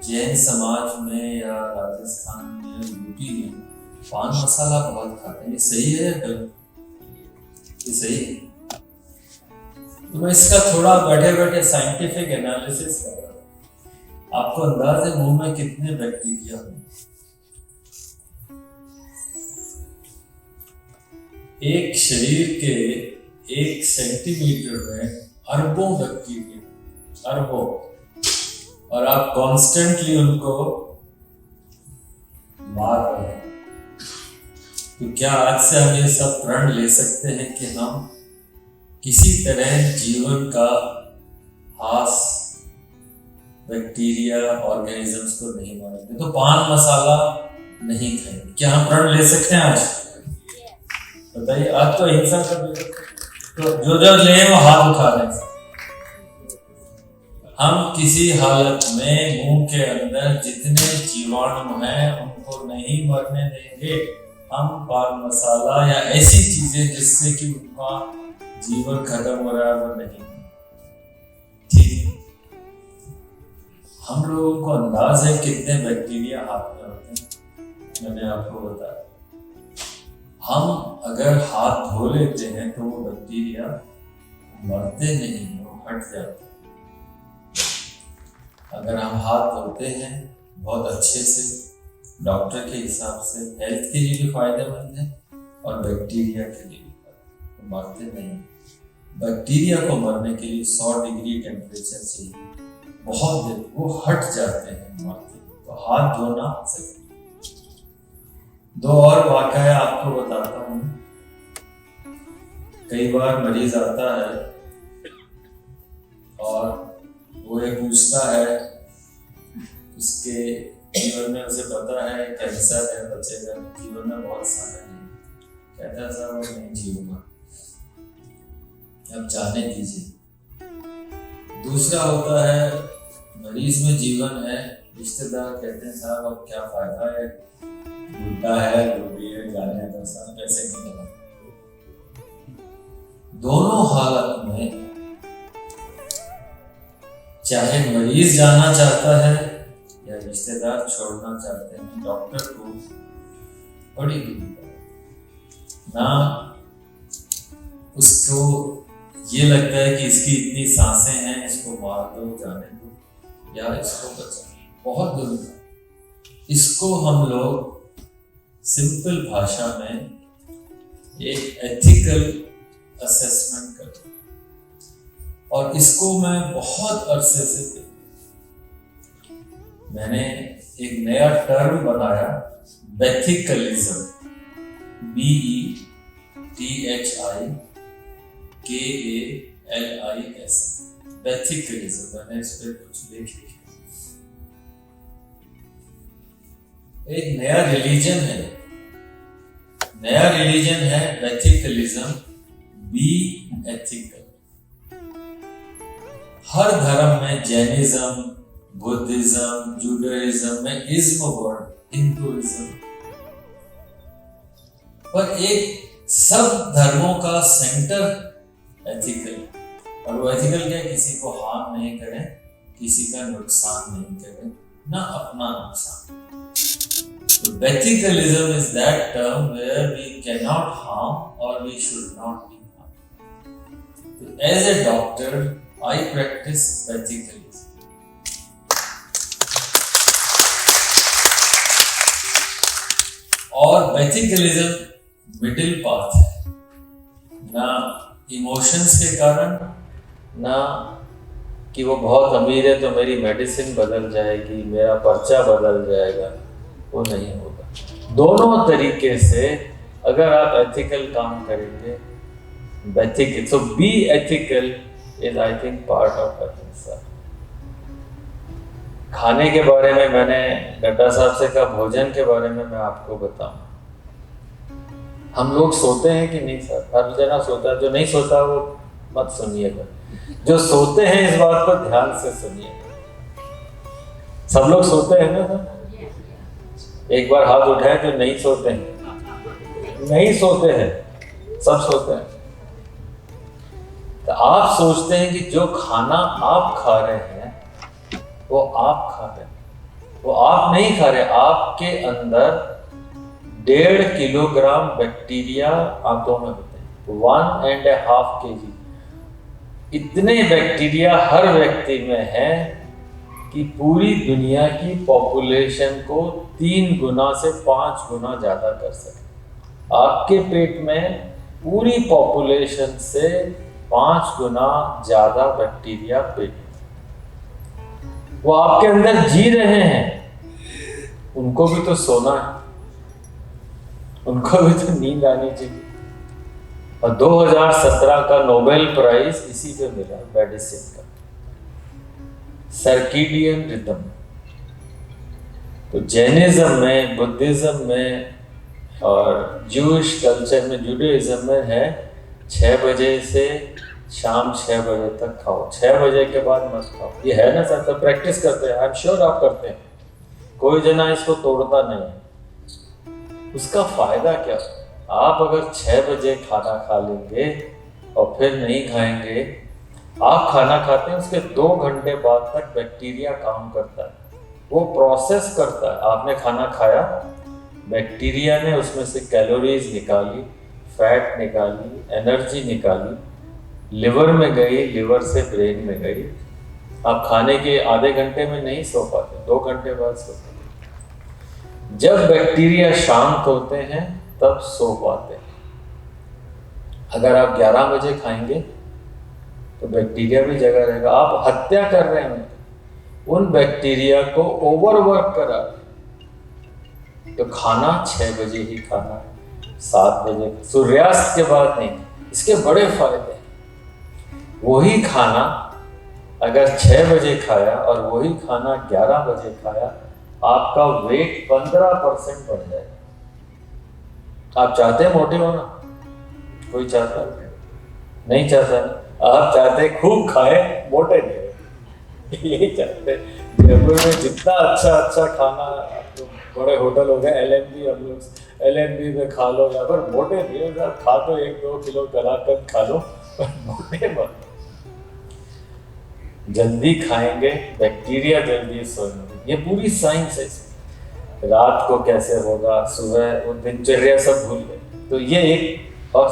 जैन समाज में या राजस्थान में, यूपी में पान मसाला बहुत खाते हैं। ये सही है या गलत? ये सही है। तो मैं इसका थोड़ा बैठे बैठे साइंटिफिक एनालिसिस कर रहा हूँ। आपको अंदाज है मुंह में कितने बैक्टीरिया होंगे? एक शरीर के 1 सेंटीमीटर में अरबों बैक्टीरिया, अरबों, और आप कॉन्स्टेंटली उनको मार रहे हैं। तो क्या आज से हम ये सब प्रण ले सकते हैं कि हम किसी तरह जीवन का हास बैक्टीरिया ऑर्गेनिजम्स को नहीं मारेंगे, तो पान मसाला नहीं खाएंगे? क्या हम प्रण ले सकते हैं आज? बताइए। आज तो हिंसा का तो जो ले वो हाथ उठा रहे हैं। हम किसी हालत में मुंह के अंदर जितने जीवाणु हैं उनको नहीं मरने देंगे। हम पान मसाला या ऐसी चीजें जिससे कि उनका जीवन खत्म हो रहा है वो नहीं। ठीक है, हम लोगों को अंदाज है कितने बैक्टीरिया हाथ में होते हैं। मैंने आपको बताया, हम अगर हाथ धो लेते हैं तो वो बैक्टीरिया मरते नहीं, वो हट जाते हैं। अगर हम हाथ धोते हैं बहुत अच्छे से, डॉक्टर के हिसाब से, हेल्थ के लिए भी फायदेमंद है और बैक्टीरिया के लिए भी फायदेमंद, मरते नहीं। बैक्टीरिया को मरने के लिए 100 डिग्री टेम्परेचर चाहिए, बहुत देर, वो हट जाते हैं, मरते। तो हाथ धोना सही। 2 और वाकया आपको बताता हूँ। कई बार मरीज आता है और वो ये पूछता है, उसके जीवन में उसे पता है कैंसर है, बचेगा जीवन में बहुत सारे नहीं, कहता है साहब वो नहीं जीऊंगा, अब जाने दीजिए। दूसरा होता है मरीज में जीवन है, रिश्तेदार कहते हैं साहब अब क्या फायदा है, बुढ़ा है, बूढ़ी है, जाने का साहब पैसे नहीं लगा। दोनों हालत में चाहे मरीज जाना चाहता है या रिश्तेदार छोड़ना चाहते हैं, डॉक्टर को बड़ी ना उसको ये लगता है कि इसकी इतनी सांसें हैं, इसको मार दो, जाने दो, या इसको बचाओ। बहुत दुर्लभ। इसको हम लोग सिंपल भाषा में एक एथिकल असेसमेंट करते हैं, और इसको मैं बहुत अरसे से मैंने एक नया टर्म बनाया, बेथिकलिज्म, BETHIKALIS, बेथिकलिज्म। मैंने इस पर कुछ लेख लिखे। एक नया रिलीजन है बेथिकलिज्म, बी एथिकल। हर धर्म में, जैनिज्म, बुद्धिज्म, जुडाइज्म में इज्म वर्ड, हिंदुइज्म, पर एक सब धर्मों का सेंटर एथिकल। और वो एथिकल क्या? किसी को हार्म नहीं करें, किसी का नुकसान नहीं करें, ना अपना नुकसान। So Bethicalism is that term where we cannot harm or we should not be harmed. So as a doctor, I practice Bethicalism. और Bethicalism मिडिल पाथ है, ना इमोशंस के कारण, ना कि वो बहुत अमीर है तो मेरी मेडिसिन बदल जाएगी, मेरा पर्चा बदल जाएगा, वो नहीं होगा। दोनों तरीके से अगर आप एथिकल काम करेंगे, so be ethical is I think part of ahimsa. खाने के बारे में मैंने गड्ढा साहब से कहा, भोजन के बारे में मैं आपको बताऊं। हम लोग सोते हैं कि नहीं सर? हर जना सोता है, जो नहीं सोता वो मत सुनिएगा, जो सोते हैं इस बात को ध्यान से सुनिएगा। सब लोग सोते हैं ना सर? एक बार हाथ उठाए जो नहीं सोते हैं। नहीं सोते हैं, सब सोते हैं। तो आप सोचते हैं कि जो खाना आप खा रहे हैं वो आप खा रहे हैं, वो आप नहीं खा रहे। आपके अंदर 1.5 किलोग्राम बैक्टीरिया आंतों में होते हैं, 1.5 kg। इतने बैक्टीरिया हर व्यक्ति में है कि पूरी दुनिया की पॉपुलेशन को 3 गुना से 5 गुना ज्यादा कर सके। आपके पेट में पूरी पॉपुलेशन से 5 गुना ज्यादा बैक्टीरिया पेट में, वो आपके अंदर जी रहे हैं। उनको भी तो सोना है, उनको भी तो नींद आनी चाहिए। और 2017 का नोबेल प्राइज इसी पे मिला, मेडिसिन का, सर्कीडियन रिदम। तो जैनिज्म में, बुद्धिज्म में और जूश कल्चर में, जुडाइज्म में है 6 बजे से शाम 6 बजे तक खाओ, 6 बजे के बाद मत खाओ। ये है ना सर? तो प्रैक्टिस करते हैं, आई एम श्योर आप करते हैं। कोई जना इसको तोड़ता नहीं है। उसका फायदा क्या? आप अगर 6 बजे खाना खा लेंगे और फिर नहीं खाएंगे, आप खाना खाते हैं उसके 2 घंटे बाद तक बैक्टीरिया काम करता है, वो प्रोसेस करता है। आपने खाना खाया, बैक्टीरिया ने उसमें से कैलोरीज निकाली, फैट निकाली, एनर्जी निकाली, लिवर में गई, लिवर से ब्रेन में गई। आप खाने के आधे घंटे में नहीं सो पाते, 2 घंटे बाद सोते। जब बैक्टीरिया शांत होते हैं तब सो पाते हैं। अगर आप 11 बजे खाएंगे तो बैक्टीरिया भी जगा रहेगा। आप हत्या कर रहे हैं उन बैक्टीरिया को, ओवरवर्क करा। तो खाना 6 बजे ही खाना है, 7 बजे, सूर्यास्त के बाद नहीं। इसके बड़े फायदे हैं। वही खाना अगर 6 बजे खाया और वही खाना 11 बजे खाया, आपका वेट 15% बढ़ जाएगा। आप चाहते हैं मोटे होना? कोई चाहता नहीं चाहता। आप चाहते हैं खूब खाएं, मोटे नहीं। यही चाहते हैं। जयपुर में जितना अच्छा खाना, तो बड़े होटल हो गए, LNB, हम लोग LNB में खा लो, या फिर मोटे नहीं हो, खा तो 1-2 किलो कलाकंद खा लो, पर मोटे मत। जल्दी खाएंगे, बैक्टीरिया जल्दी सोएंगे। ये पूरी साइंस है। रात को कैसे होगा, सुबह, वो दिनचर्या सब भूल गए। तो ये एक, और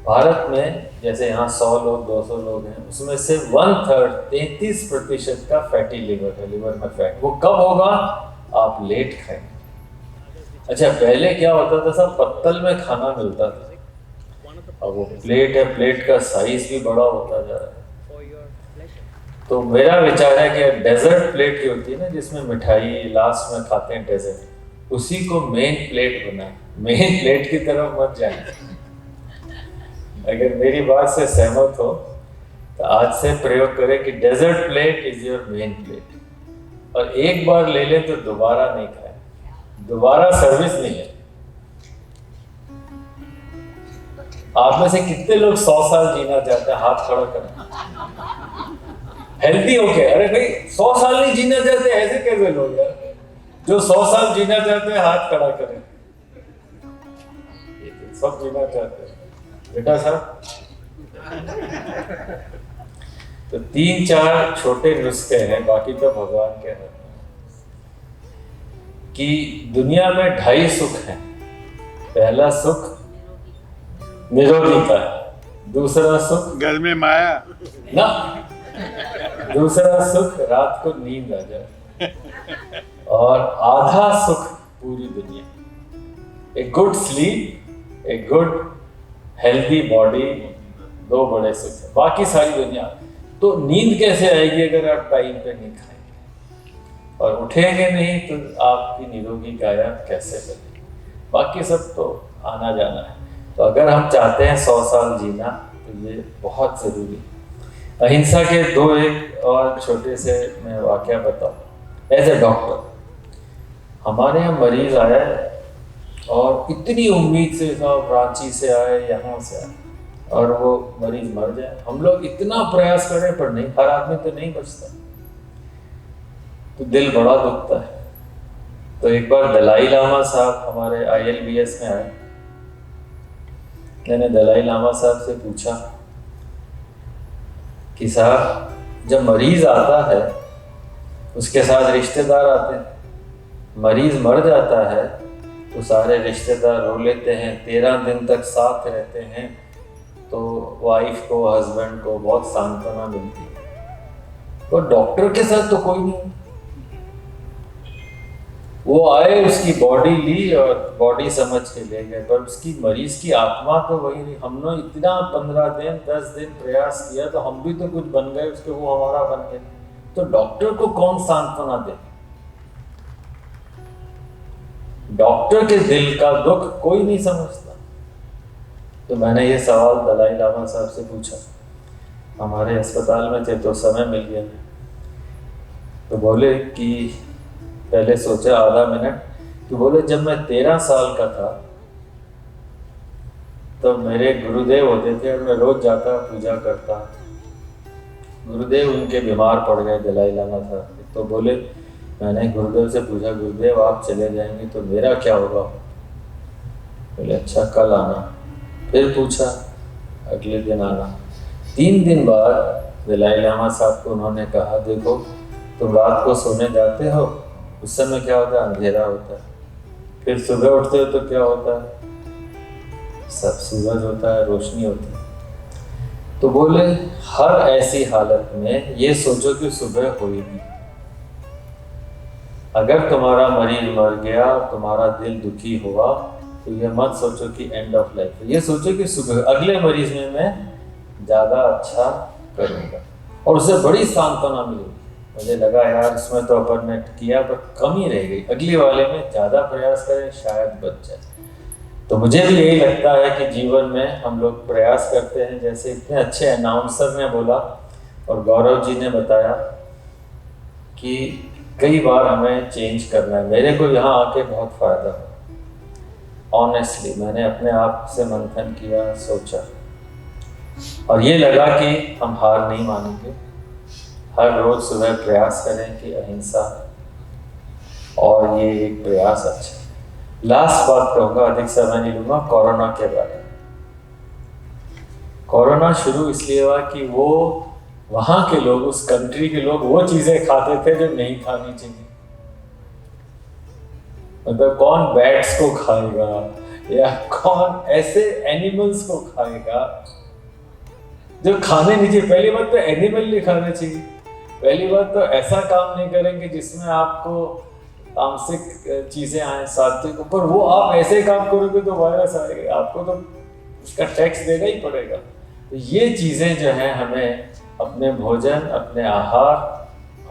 भारत में जैसे यहाँ 100 लोग 200 लोग हैं, उसमें से 1/3 33% का फैटी लिवर है, लिवर में फैट। वो कब होगा? आप लेट खाएंगे। अच्छा, पहले क्या होता था, सब पत्तल में खाना मिलता था, अब वो प्लेट है, प्लेट का साइज भी बड़ा होता जा रहा है। तो मेरा विचार है कि डेजर्ट प्लेट की होती है ना, जिसमें मिठाई लास्ट में खाते हैं डेजर्ट, उसी को मेन प्लेट बनाए। मेन प्लेट की तरफ मत जाए। अगर मेरी बात से सहमत हो तो आज से प्रयोग करें कि dessert plate is your main plate, और एक बार ले लें तो दोबारा नहीं खाएं, दोबारा सर्विस नहीं है। आप में से कितने लोग 100 साल जीना चाहते हैं? हाथ खड़ा करें। हेल्दी होके। अरे भाई 100 साल नहीं जीना चाहते, ऐसे कैसे लोग यार? जो 100 साल जीना चाहते हैं हाथ खड़ा करें। सब जीना चाहते हैं बेटा साहब। तो 3-4 छोटे नुस्खे हैं, बाकी तो भगवान के हाथ में, कि दुनिया में 2.5 सुख हैं। पहला सुख निरोगिता, दूसरा सुख घर में माया ना, दूसरा सुख रात को नींद आ जाए, और आधा सुख पूरी दुनिया। A good sleep, a good healthy body, 2 बड़े सुख है, बाकी सारी दुनिया। तो नींद कैसे आएगी अगर आप टाइम पे नहीं खाएंगे और उठेंगे नहीं, तो आपकी निरोगी काया कैसे बनेगी? बाकी सब तो आना जाना है। तो अगर हम चाहते हैं 100 साल जीना, तो ये बहुत ज़रूरी है। अहिंसा के 2 और छोटे से मैं वाकया बताऊँ। एज ए डॉक्टर, हमारे यहाँ मरीज आया है और इतनी उम्मीद से सब रांची से आए, यहाँ से आए, और वो मरीज मर जाए। हम लोग इतना प्रयास करें पर नहीं, हर आदमी तो नहीं बचता, तो दिल बड़ा दुखता है। तो एक बार दलाई लामा साहब हमारे ILBS में आए। मैंने दलाई लामा साहब से पूछा कि साहब, जब मरीज आता है उसके साथ रिश्तेदार आते हैं, मरीज मर जाता है तो सारे रिश्तेदार रो लेते हैं, 13 दिन तक साथ रहते हैं, तो वाइफ को, हस्बैंड को बहुत सांत्वना मिलती है। तो डॉक्टर के साथ तो कोई नहीं। वो आए, उसकी बॉडी ली और बॉडी समझ के ले गए, पर उसकी मरीज की आत्मा तो वही नहीं। हमने इतना 15 दिन 10 दिन प्रयास किया, तो हम भी तो कुछ बन गए उसके, वो हमारा बन गए। तो डॉक्टर को कौन सांत्वना दे? डॉक्टर के दिल का दुख कोई नहीं समझता। तो मैंने ये सवाल दलाई लामा साहब से पूछा, हमारे अस्पताल में थे तो समय मिल गया। तो बोले कि पहले सोचा आधा मिनट, तो बोले जब मैं 13 साल का था तो मेरे गुरुदेव होते थे और मैं रोज जाता पूजा करता। गुरुदेव उनके बीमार पड़ गए, दलाई लामा साहब। तो बोले, मैंने गुरुदेव से पूछा, गुरुदेव आप चले जाएंगे तो मेरा क्या होगा? बोले अच्छा कल आना। फिर पूछा, अगले दिन आना। 3 दिन बाद दलाई लामा साहब को उन्होंने कहा, देखो तुम रात को सोने जाते हो, उस समय क्या होता है? अंधेरा होता है। फिर सुबह उठते हो तो क्या होता है? सब सूरज होता है, रोशनी होती है। तो बोले हर ऐसी हालत में ये सोचो कि सुबह होगी। अगर तुम्हारा मरीज मर गया, तुम्हारा दिल दुखी हुआ, तो ये मत सोचो कि एंड ऑफ लाइफ है। ये सोचो कि सुबह अगले मरीज में मैं ज़्यादा अच्छा करूँगा, और उससे बड़ी सांत्वना मिलेगी। मुझे लगा यार इसमें तो अपन ने किया पर कमी रह गई, अगले वाले में ज़्यादा प्रयास करें, शायद बच जाए। तो मुझे भी यही लगता है कि जीवन में हम लोग प्रयास करते हैं, जैसे इतने अच्छे अनाउंसर ने बोला और गौरव जी ने बताया कि कई बार हमें चेंज करना है। मेरे को यहाँ आके बहुत फ़ायदा हुआ। ऑनेस्टली मैंने अपने आप से मंथन किया, सोचा, और ये लगा कि हम हार नहीं मानेंगे। हर रोज सुबह प्रयास करें कि अहिंसा, और ये एक प्रयास अच्छा। लास्ट बात कहूँगा, अधिक समय नहीं लूँगा, कोरोना के बारे में। कोरोना शुरू इसलिए हुआ कि वो वहाँ के लोग, उस कंट्री के लोग वो चीज़ें खाते थे जो नहीं खानी चाहिए। मतलब कौन बैट्स को खाएगा, या कौन ऐसे एनिमल्स को खाएगा जो खाने नहीं चाहिए। पहली बात तो एनिमल नहीं खाने चाहिए, पहली बात तो ऐसा काम नहीं करेंगे जिसमें आपको तामसिक चीजें आए, सात्विक, ऊपर वो आप ऐसे काम करोगे तो वायरस आएगा, आपको तो उसका टैक्स देना ही पड़ेगा। तो ये चीजें जो हैं हमें अपने भोजन, अपने आहार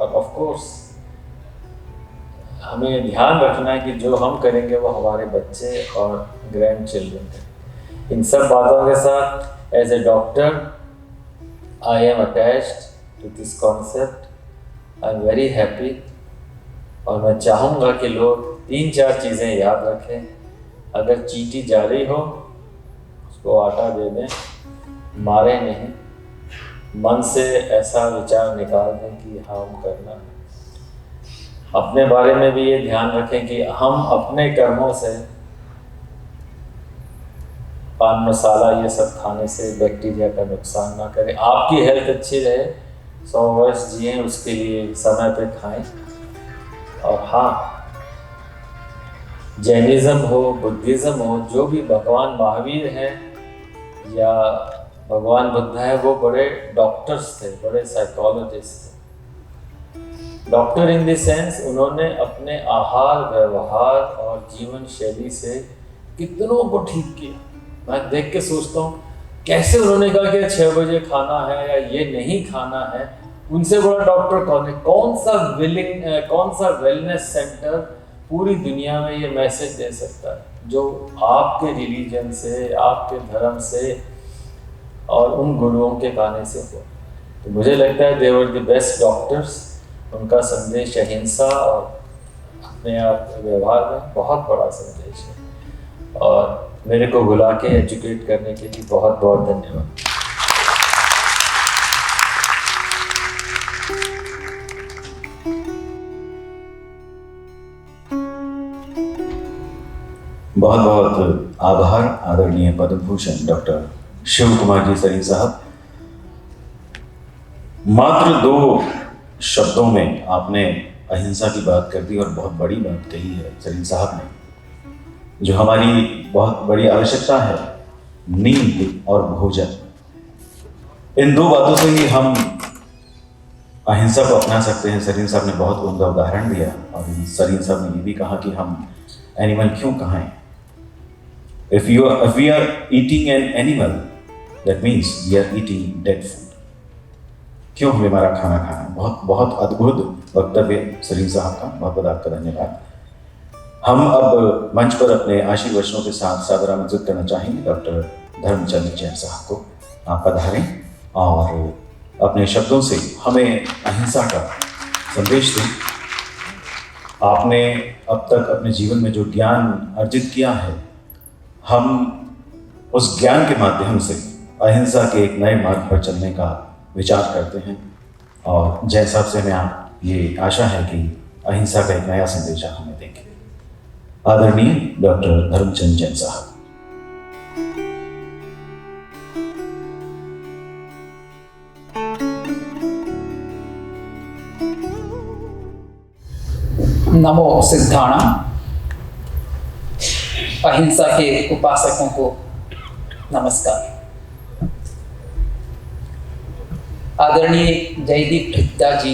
और ऑफ कोर्स हमें ध्यान रखना है कि जो हम करेंगे वो हमारे बच्चे और ग्रैंड चिल्ड्रन करें। इन सब बातों के साथ as a doctor I am attached to this concept, I am very happy. और मैं चाहूँगा कि लोग 3-4 चीज़ें याद रखें। अगर चींटी जा रही हो उसको आटा दे दें, मारे नहीं, मन से ऐसा विचार निकाल दें कि हम करना है। अपने बारे में भी ये ध्यान रखें कि हम अपने कर्मों से, पान मसाला ये सब खाने से बैक्टीरिया का नुकसान ना करें। आपकी हेल्थ अच्छी रहे, 100 वर्ष जिए, उसके लिए समय पे खाएं। और हाँ, जैनिज्म हो, बुद्धिज्म हो, जो भी भगवान महावीर हैं या भगवान बुद्ध है, वो बड़े डॉक्टर्स थे, बड़े साइकोलॉजिस्ट थे। डॉक्टर इन द सेंस उन्होंने अपने आहार, व्यवहार और जीवन शैली से कितनों को ठीक किया। मैं देख के सोचता हूँ कैसे उन्होंने कहा कि 6 बजे खाना है या ये नहीं खाना है। उनसे बड़ा डॉक्टर कौन है? कौन सा वेलनेस सेंटर पूरी दुनिया में ये मैसेज दे सकता है जो आपके रिलीजन से, आपके धर्म से और उन गुरुओं के गाने से हो। तो मुझे लगता है दे वर द बेस्ट डॉक्टर्स। उनका संदेश अहिंसा और अपने आप व्यवहार में बहुत बड़ा संदेश है। और मेरे को बुला के एजुकेट करने के लिए बहुत बहुत धन्यवाद। बहुत बहुत आभार आदरणीय पद्म भूषण डॉक्टर शिव कुमार जी सरीन साहब। मात्र 2 शब्दों में आपने अहिंसा की बात कर दी और बहुत बड़ी बात कही है सरीन साहब ने, जो हमारी बहुत बड़ी आवश्यकता है, नींद और भोजन। इन 2 बातों से ही हम अहिंसा को अपना सकते हैं। सरीन साहब ने बहुत उम्दा उदाहरण दिया और सरीन साहब ने ये भी कहा कि हम एनिमल क्यों कहें। If we are eating an animal, that means we are eating dead food. क्यों हमें हमारा खाना खाना? बहुत बहुत अद्भुत वक्तव्य सलीम साहब का, बहुत बहुत आपका धन्यवाद। हम अब मंच पर अपने आशीर्वचनों के साथ सादर आमंत्रित करना चाहेंगे डॉक्टर धर्मचंद जैन साहब को। आप पधारें और अपने शब्दों से हमें अहिंसा का संदेश दें। आपने अब तक अपने जीवन में जो ज्ञान अर्जित किया है, हम उस ज्ञान के माध्यम से अहिंसा के एक नए मार्ग पर चलने का विचार करते हैं। और जैन साहब से हमें ये आशा है कि अहिंसा का एक नया संदेश आप हमें देंगे। आदरणीय डॉक्टर धर्मचंद जैन साहब। नमो सिद्धाणम। अहिंसा के उपासकों को नमस्कार। आदरणीय जयदीप ढिक्का जी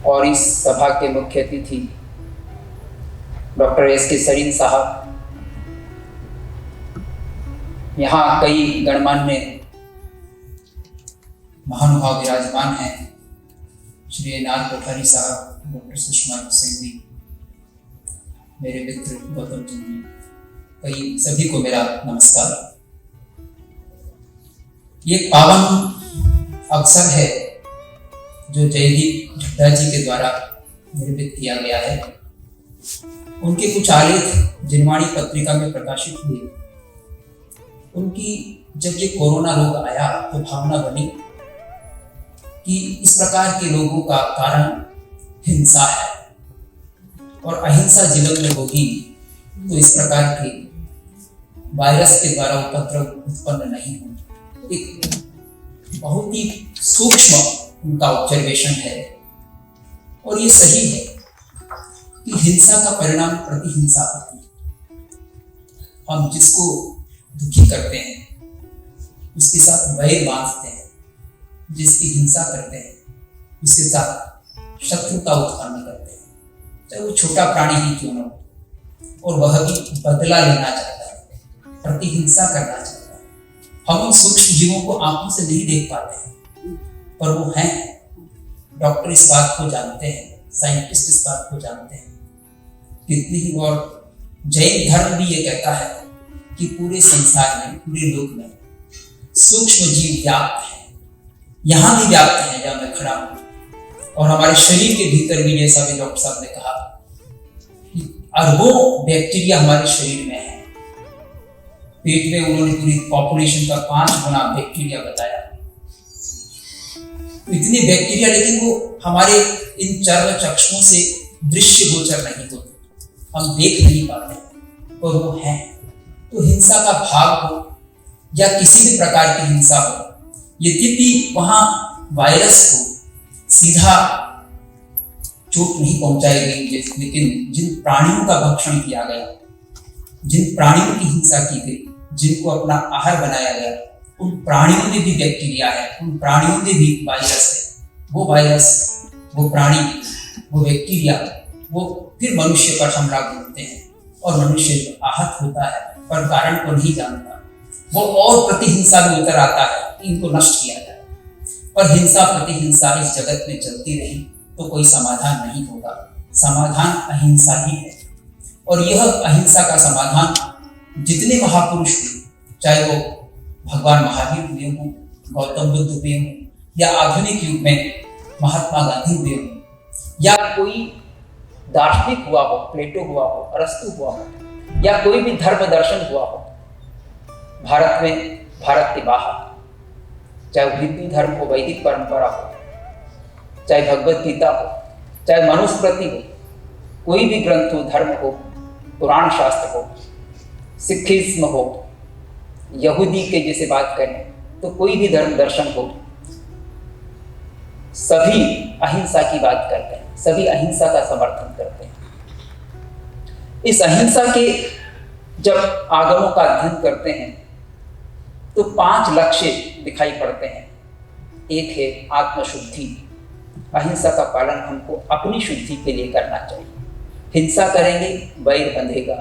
और इस सभा के मुख्य अतिथि डॉक्टर एस के सरीन साहब, यहाँ कई गणमान्य महानुभाव विराजमान हैं, श्री नाथ कोठारी साहब, डॉक्टर सुषमा सिंह जी, मेरे मित्र गौतम जी, कई सभी को मेरा नमस्कार। ये पावन अवसर है जो जयदीप ढिक्का जी के द्वारा निर्मित किया गया है। उनके कुछ आलेख जिनवाणी पत्रिका में प्रकाशित हुए। उनकी जब ये कोरोना रोग आया तो भावना बनी कि इस प्रकार के रोगों का कारण हिंसा है और अहिंसा जीवन में होगी तो इस प्रकार के वायरस के द्वारा उपद्रव उत्पन्न नहीं होंगे। एक बहुत ही सूक्ष्म उनका ऑब्जर्वेशन है और ये सही है कि हिंसा का परिणाम प्रतिहिंसा होती है हम जिसको दुखी करते हैं उसके साथ वैर बांधते हैं, जिसकी हिंसा करते हैं उसके साथ शत्रुता उत्पन्न करते हैं, चाहे वो छोटा प्राणी ही क्यों न हो, और वह भी बदला लेना चाहता है, प्रतिहिंसा करना चाहता है। हम उन सूक्ष्म जीवों को आंखों से नहीं देख पाते पर वो हैं। डॉक्टर इस बात को जानते हैं, साइंटिस्ट इस बात को जानते हैं। कितनी ही और जैन धर्म भी ये कहता है कि पूरे संसार में, पूरे लोक में सूक्ष्म जीव व्याप्त है, यहां भी व्याप्त है जहां मैं खड़ा हूं। और हमारे शरीर के भीतर भी, जैसा भी डॉक्टर साहब ने कहा, अरबों बैक्टीरिया हमारे शरीर में है। पेट में उन्होंने पूरी पॉपुलेशन का 5 गुना बैक्टीरिया बताया। इतने बैक्टीरिया, लेकिन वो हमारे इन चर्म चक्षुओं से दृश्य गोचर नहीं होते, हम देख नहीं पाते, पर वो है। तो हिंसा का भाव हो या किसी भी प्रकार की हिंसा हो, यद्यपि वहां वायरस को सीधा चोट नहीं पहुंचाई गई, लेकिन जिन प्राणियों का भक्षण किया गया, जिन प्राणियों की हिंसा की गई, जिनको अपना आहार बनाया गया, उन प्राणियों में भी बैक्टीरिया है, उन प्राणियों में भी वायरस है। वो वायरस, वो प्राणी, वो बैक्टीरिया, वो फिर मनुष्य पर हमला करते हैं और मनुष्य आहत होता है पर कारण को नहीं जानता। वो और प्रतिहिंसा में उतर आता है, इनको नष्ट किया जाए। पर हिंसा प्रतिहिंसा इस जगत में चलती रही तो कोई समाधान नहीं होगा। समाधान अहिंसा ही है, और यह अहिंसा का समाधान जितने महापुरुष हुए, चाहे वो भगवान महावीर हुए हों, गौतम बुद्ध हुए हों, या आधुनिक युग में महात्मा गांधी हुए हों, या कोई दार्शनिक हुआ हो, प्लेटो हुआ हो, अरस्तु हुआ हो, या कोई भी धर्म दर्शन हुआ हो, भारत में, भारत के बाहर, चाहे हिंदू धर्म हो, वैदिक परंपरा हो, चाहे भगवत गीता हो, चाहे मनुस्मृति हो, कोई भी ग्रंथ हो, धर्म हो, पुराण शास्त्र हो, सिखिज्म हो, यहूदी के जैसे बात करें तो कोई भी धर्म दर्शन हो, सभी अहिंसा की बात करते हैं, सभी अहिंसा का समर्थन करते हैं। इस अहिंसा के जब आगमों का अध्ययन करते हैं तो 5 लक्ष्य दिखाई पड़ते हैं। एक है आत्मशुद्धि। अहिंसा का पालन हमको अपनी शुद्धि के लिए करना चाहिए। हिंसा करेंगे वैर बंधेगा,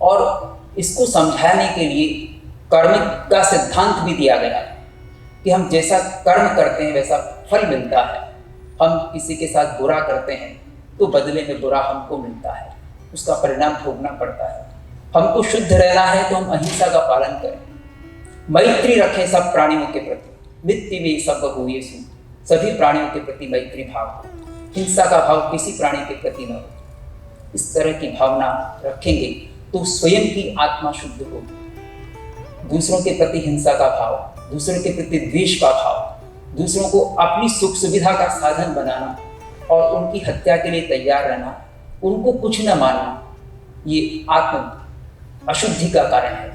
और इसको समझाने के लिए कर्म का सिद्धांत भी दिया गया कि हम जैसा कर्म करते हैं वैसा फल मिलता है। हम किसी के साथ बुरा करते हैं तो बदले में बुरा हमको मिलता है, उसका परिणाम भोगना पड़ता है। हमको शुद्ध रहना है तो हम अहिंसा का पालन करें, मैत्री रखें सब प्राणियों के प्रति, मित्ति में सब हुए सु, सभी प्राणियों के प्रति मैत्री भाव हो, हिंसा का भाव किसी प्राणी के प्रति न हो। इस तरह की भावना रखेंगे तो स्वयं की आत्मा शुद्ध होगी। दूसरों के प्रति हिंसा का भाव, दूसरों के प्रति द्वेष का भाव, दूसरों को अपनी सुख सुविधा का साधन बनाना और उनकी हत्या के लिए तैयार रहना, उनको कुछ न मानना, ये आत्म अशुद्धि का कारण है।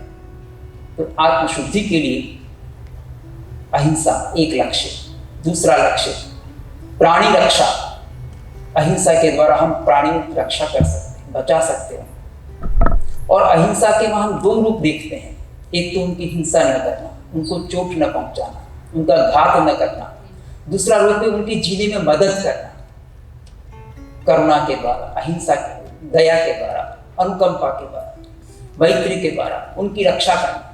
तो आत्मशुद्धि के लिए अहिंसा एक लक्ष्य। दूसरा लक्ष्य प्राणी रक्षा। अहिंसा के द्वारा हम प्राणियों की रक्षा कर सकते हैं, बचा सकते हैं। और अहिंसा के वहाँ हम 2 रूप देखते हैं। एक तो उनकी हिंसा न करना, उनको चोट न पहुंचाना, उनका घात न करना। दूसरा रूप है उनकी जीने में मदद करना, करुणा के द्वारा, अहिंसा के, दया के द्वारा, अनुकंपा के द्वारा, मैत्री के द्वारा उनकी रक्षा करना।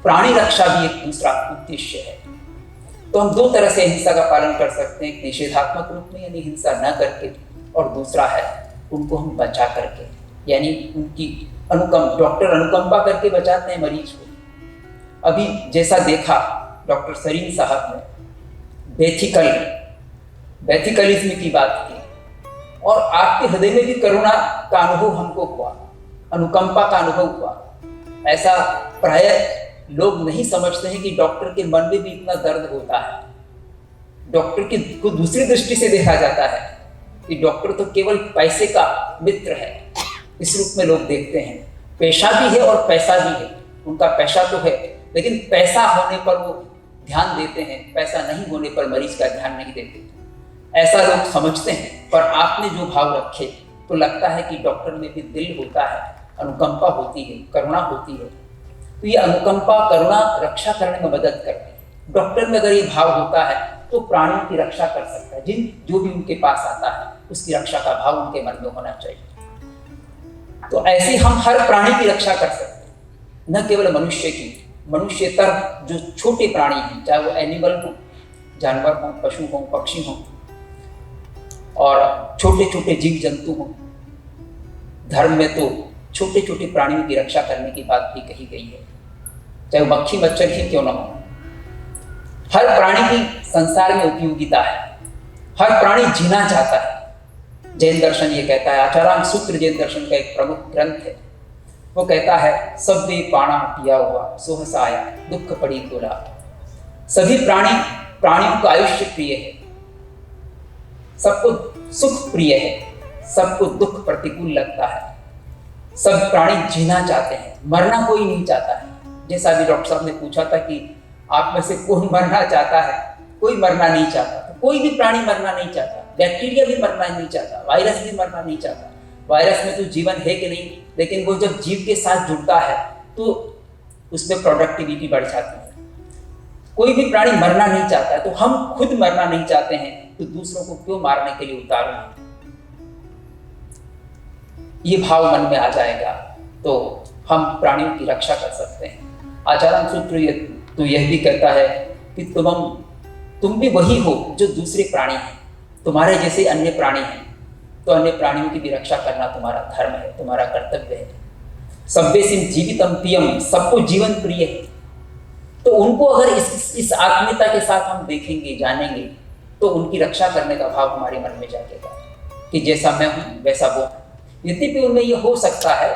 प्राणी रक्षा भी एक दूसरा उद्देश्य है। तो हम 2 तरह से अहिंसा का पालन कर सकते हैं, एक निषेधात्मक रूप में यानी हिंसा न करके, और दूसरा है उनको हम बचा करके, यानी उनकी डॉक्टर अनुकंपा करके बचाते हैं मरीज को। अभी जैसा देखा डॉक्टर सरीन साहब ने वेथिकलिज्म की बात की, और आपके हृदय में भी करुणा का अनुभव हमको हुआ, अनुकंपा का अनुभव हुआ। ऐसा प्रायः लोग नहीं समझते हैं कि डॉक्टर के मन में भी इतना दर्द होता है। डॉक्टर को दूसरी दृष्टि से देखा जाता है कि डॉक्टर तो केवल पैसे का मित्र है, इस रूप में लोग देखते हैं। पेशा भी है और पैसा भी है, उनका पैसा तो है, लेकिन पैसा होने पर वो ध्यान देते हैं, पैसा नहीं होने पर मरीज का ध्यान नहीं देते। ऐसा लोग समझते हैं, पर आपने जो भाव रखे तो लगता है कि डॉक्टर में भी दिल होता है, अनुकंपा होती है, करुणा होती है। तो ये अनुकंपा, करुणा रक्षा करने में मदद करती है। डॉक्टर में अगर ये भाव होता है तो प्राणियों की रक्षा कर सकता है। जो भी उनके पास आता है उसकी रक्षा का भाव उनके मन में होना चाहिए। तो ऐसे हम हर प्राणी की रक्षा कर सकते हैं, न केवल मनुष्य की। मनुष्यतर जो छोटे प्राणी हैं, चाहे वो एनिमल हो, जानवर हो, पशु हो, पक्षी हो, और छोटे छोटे जीव जंतु हो, धर्म में तो छोटे छोटे प्राणियों की रक्षा करने की बात भी कही गई है, चाहे वो मक्खी मच्छर ही क्यों न हो। हर प्राणी की संसार में उपयोगिता है, हर प्राणी जीना चाहता है। जैन दर्शन ये कहता है, आचारांग सूत्र जैन दर्शन का एक प्रमुख ग्रंथ है, वो कहता है सब्बे प्राणा पिया हुआ सोहसाया दुख पड़ी गोला। सभी प्राणियों का आयुष्य प्रिय है, सबको सुख प्रिय है, सबको दुख प्रतिकूल लगता है। सब प्राणी जीना चाहते हैं, मरना कोई नहीं चाहता है। जैसा अभी डॉक्टर साहब ने पूछा था कि आप में से कौन मरना चाहता है, कोई मरना नहीं चाहता। तो कोई भी प्राणी मरना नहीं चाहता, बैक्टीरिया भी मरना नहीं चाहता, वायरस भी मरना नहीं चाहता। वायरस में तो जीवन है कि नहीं, लेकिन वो जब जीव के साथ जुड़ता है तो उसमें प्रोडक्टिविटी बढ़ जाती है। कोई भी प्राणी मरना नहीं चाहता है, तो हम खुद मरना नहीं चाहते हैं, तो दूसरों को क्यों मारने के लिए उतारू हैं? ये भाव मन में आ जाएगा तो हम प्राणियों की रक्षा कर सकते हैं। आचार्य सूत्र तो यह भी कहता है कि तुम भी वही हो जो दूसरे प्राणी हैं, तुम्हारे जैसे अन्य प्राणी हैं, तो अन्य प्राणियों की भी रक्षा करना तुम्हारा धर्म है, तुम्हारा कर्तव्य है। सब्बे सिंह जीवितम पियम, सबको जीवन प्रिय है। तो उनको अगर इस आत्मीयता के साथ हम देखेंगे, जानेंगे, तो उनकी रक्षा करने का भाव हमारे मन में जागेगा कि जैसा मैं हूं वैसा वो है। यद्यपि उनमें यह हो सकता है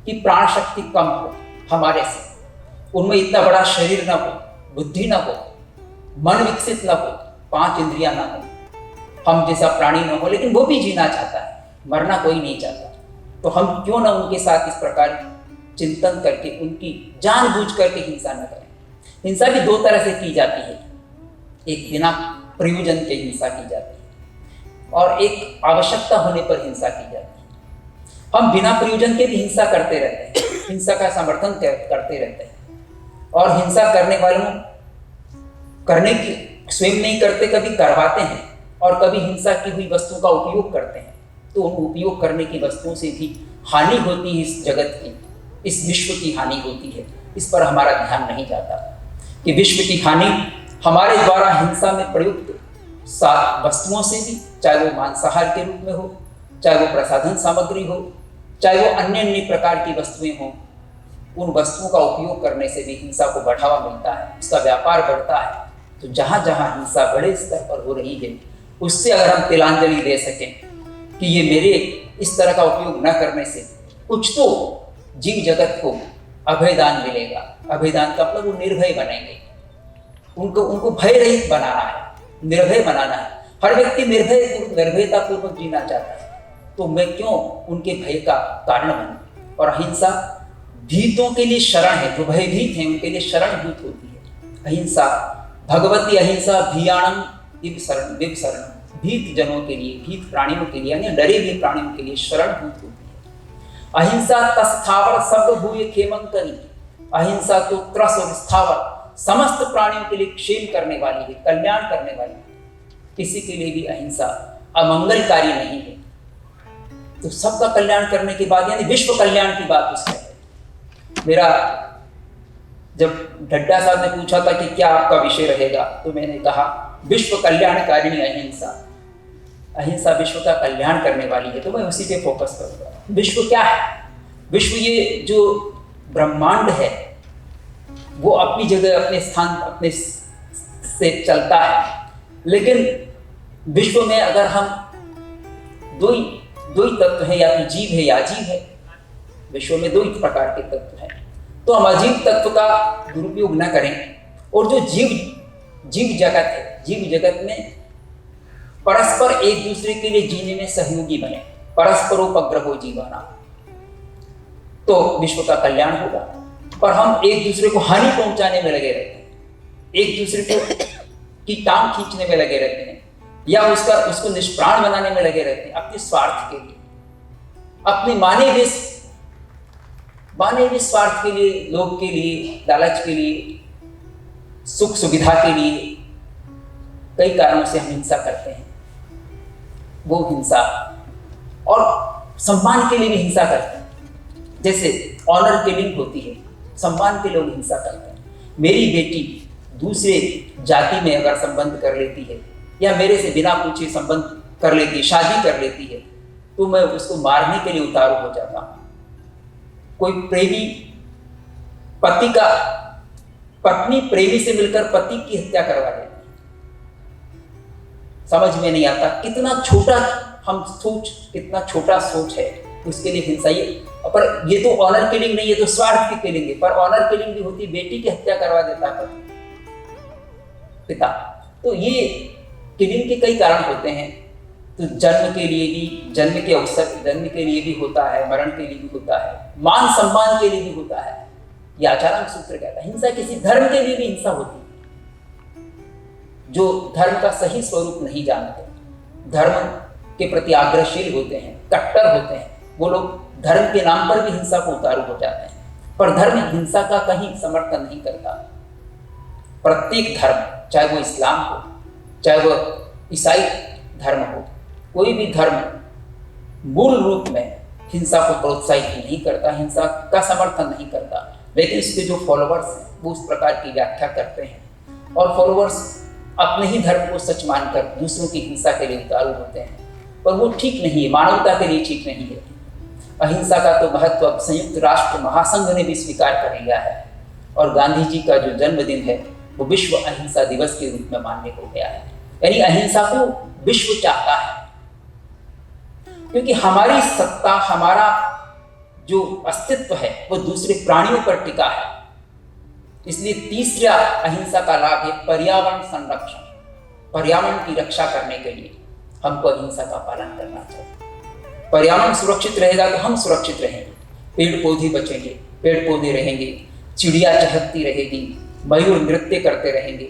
कि प्राण शक्ति कम हो हमारे से, उनमें इतना बड़ा शरीर न हो, बुद्धि न हो, मन विकसित न हो, 5 इंद्रियां न हो, हम जैसा प्राणी न हो, लेकिन वो भी जीना चाहता है, मरना कोई नहीं चाहता। तो हम क्यों ना उनके साथ इस प्रकार चिंतन करके उनकी जानबूझ करके हिंसा न करें। हिंसा भी 2 तरह से की जाती है, एक बिना प्रयोजन के हिंसा की जाती है और एक आवश्यकता होने पर हिंसा की जाती है। हम बिना प्रयोजन के भी हिंसा करते रहते हैं, हिंसा का समर्थन करते रहते हैं, और हिंसा करने वालों करने की स्वयं नहीं करते, कभी करवाते हैं, और कभी हिंसा की हुई वस्तुओं का उपयोग करते हैं। तो उन उपयोग करने की वस्तुओं से भी हानि होती है, इस जगत की, इस विश्व की हानि होती है। इस पर हमारा ध्यान नहीं जाता कि विश्व की हानि हमारे द्वारा हिंसा में प्रयुक्त वस्तुओं से भी, चाहे वो मांसाहार के रूप में हो, चाहे वो प्रसाधन सामग्री हो, चाहे वो अन्य प्रकार की वस्तुएं हों, उन वस्तुओं का उपयोग करने से भी हिंसा को बढ़ावा मिलता है, उसका व्यापार बढ़ता है। तो जहाँ जहाँ हिंसा बड़े स्तर पर हो रही है, उससे अगर हम तिलांजलि दे सकें कि ये मेरे इस तरह का उपयोग न करने से कुछ तो जीव जगत को अभयदान मिलेगा। अभयदान का मतलब वो निर्भय बनेंगे, उनको भय रहित बनाना है, निर्भय बनाना है। हर व्यक्ति निर्भयता पूर्वक जीना चाहता है, तो मैं क्यों उनके भय का कारण बनूं। और अहिंसा भीतों के लिए शरण है, जो भयभीत हैं उनके लिए शरणभूत होती है अहिंसा। भगवती अहिंसा भीयाणम दिव्य शरण, भीत जनों के लिए, भीत प्राणियों के लिए, यानी डरे हुए प्राणियों के लिए शरणभूत होती है। अहिंसा तस्थावर सब भूय खेमंकरी, अहिंसा तो त्रस और स्थावर समस्त प्राणियों के लिए क्षेम करने वाली है, कल्याण करने वाली है। किसी के लिए भी अहिंसा अमंगलकारी नहीं है। तो सबका कल्याण करने के बाद, यानी विश्व कल्याण की बात उसमें है। मेरा जब ढड्डा साहब ने पूछा था कि क्या आपका विषय रहेगा, तो मैंने कहा विश्व कल्याणकारिणी अहिंसा। अहिंसा विश्व का कल्याण करने वाली है, तो मैं उसी पे फोकस करूंगा। विश्व क्या है? विश्व ये जो ब्रह्मांड है वो अपनी जगह, अपने स्थान, अपने से चलता है, लेकिन विश्व में अगर हम दो ही तत्व हैं, या तो जीव है या अजीव है। विश्व में 2 ही प्रकार के तत्व हैं, तो हम अजीव तत्व का दुरुपयोग न करें, और जो जीव जगत है, जीव जगत में परस्पर एक दूसरे के लिए जीने में सहयोगी बने, परस्परोपग्रहो जीवाना, तो विश्व का कल्याण होगा। पर हम एक दूसरे को हानि पहुंचाने में लगे रहते हैं, एक दूसरे को की टांग खींचने में लगे रहते हैं, या उसको निष्प्राण बनाने में लगे रहते हैं, अपने स्वार्थ के लिए, अपने माने हुए मानवीय स्वार्थ के लिए, लोभ के लिए, लालच के लिए, सुख सुविधा के लिए कई कारणों से हम हिंसा करते हैं। वो हिंसा, और सम्मान के लिए भी हिंसा करते हैं। जैसे ऑनर किलिंग होती है, सम्मान के लोग हिंसा करते हैं। मेरी बेटी दूसरे जाति में अगर संबंध कर लेती है या मेरे से बिना पूछे संबंध कर लेती है, शादी कर लेती है, तो मैं उसको मारने के लिए उतारू हो जाता हूं। कोई प्रेमी पत्नी प्रेमी से मिलकर पति की हत्या करवा देती है। समझ में नहीं आता कितना छोटा कितना छोटा सोच है, उसके लिए हिंसा। पर ये तो ऑनर किलिंग नहीं, ये तो स्वार्थ की किलिंग है। पर ऑनर किलिंग भी होती, बेटी की हत्या करवा देता है पिता। तो ये किलिंग के कई कारण होते हैं। तो जन्म के लिए भी, जन्म के अवसर, जन्म के लिए भी होता है, मरण के लिए भी होता है, मान सम्मान के लिए भी होता है। यह आचार्य सूत्र कहता है। हिंसा किसी धर्म के लिए भी हिंसा होती है। जो धर्म का सही स्वरूप नहीं जानते, धर्म के प्रति आग्रहशील होते हैं, कट्टर होते हैं, वो लोग धर्म के नाम पर भी हिंसा को उतारू हो जाते हैं। पर धर्म हिंसा का कहीं समर्थन नहीं करता। प्रत्येक धर्म, चाहे वो इस्लाम हो, चाहे वो ईसाई धर्म हो, कोई भी धर्म मूल रूप में हिंसा को प्रोत्साहित नहीं करता, हिंसा का समर्थन नहीं करता। लेकिन इसके जो फॉलोअर्स हैं वो उस प्रकार की व्याख्या करते हैं, और फॉलोअर्स अपने ही धर्म को सच मानकर दूसरों की हिंसा के लिए उतारू होते हैं। पर वो ठीक नहीं है, मानवता के लिए ठीक नहीं है। अहिंसा का तो महत्व अब संयुक्त राष्ट्र महासंघ ने भी स्वीकार कर लिया है, और गांधी जी का जो जन्मदिन है वो विश्व अहिंसा दिवस के रूप में मान्य हो गया है। यानी अहिंसा को विश्व चाहता है, क्योंकि हमारी सत्ता, हमारा जो अस्तित्व है वो दूसरे प्राणियों पर टिका है। इसलिए तीसरा अहिंसा का लाभ है पर्यावरण संरक्षण। पर्यावरण की रक्षा करने के लिए हमको अहिंसा का पालन करना चाहिए। पर्यावरण सुरक्षित रहेगा तो हम सुरक्षित रहेंगे, पेड़ पौधे बचेंगे, पेड़ पौधे रहेंगे, चिड़िया चहकती रहेगी, मयूर नृत्य करते रहेंगे,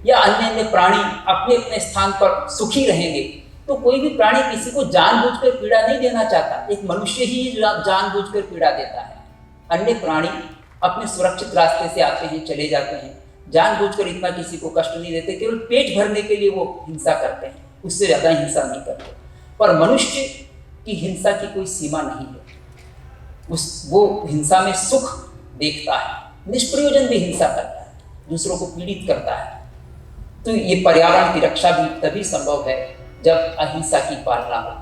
या अन्य प्राणी अपने अपने स्थान पर सुखी रहेंगे। तो कोई भी प्राणी किसी को जानबूझकर पीड़ा नहीं देना चाहता। एक मनुष्य ही जानबूझकर पीड़ा देता है। अन्य प्राणी अपने सुरक्षित रास्ते से आते हैं, चले जाते हैं, जानबूझकर इतना किसी को कष्ट नहीं देते, केवल पेट भरने के लिए वो हिंसा करते हैं, उससे ज्यादा हिंसा नहीं करते। पर मनुष्य की हिंसा की कोई सीमा नहीं है। वो हिंसा में सुख देखता है, निष्प्रयोजन भी हिंसा करता है, दूसरों को पीड़ित करता है। तो ये पर्यावरण की रक्षा भी तभी संभव है जब अहिंसा की पालना हो।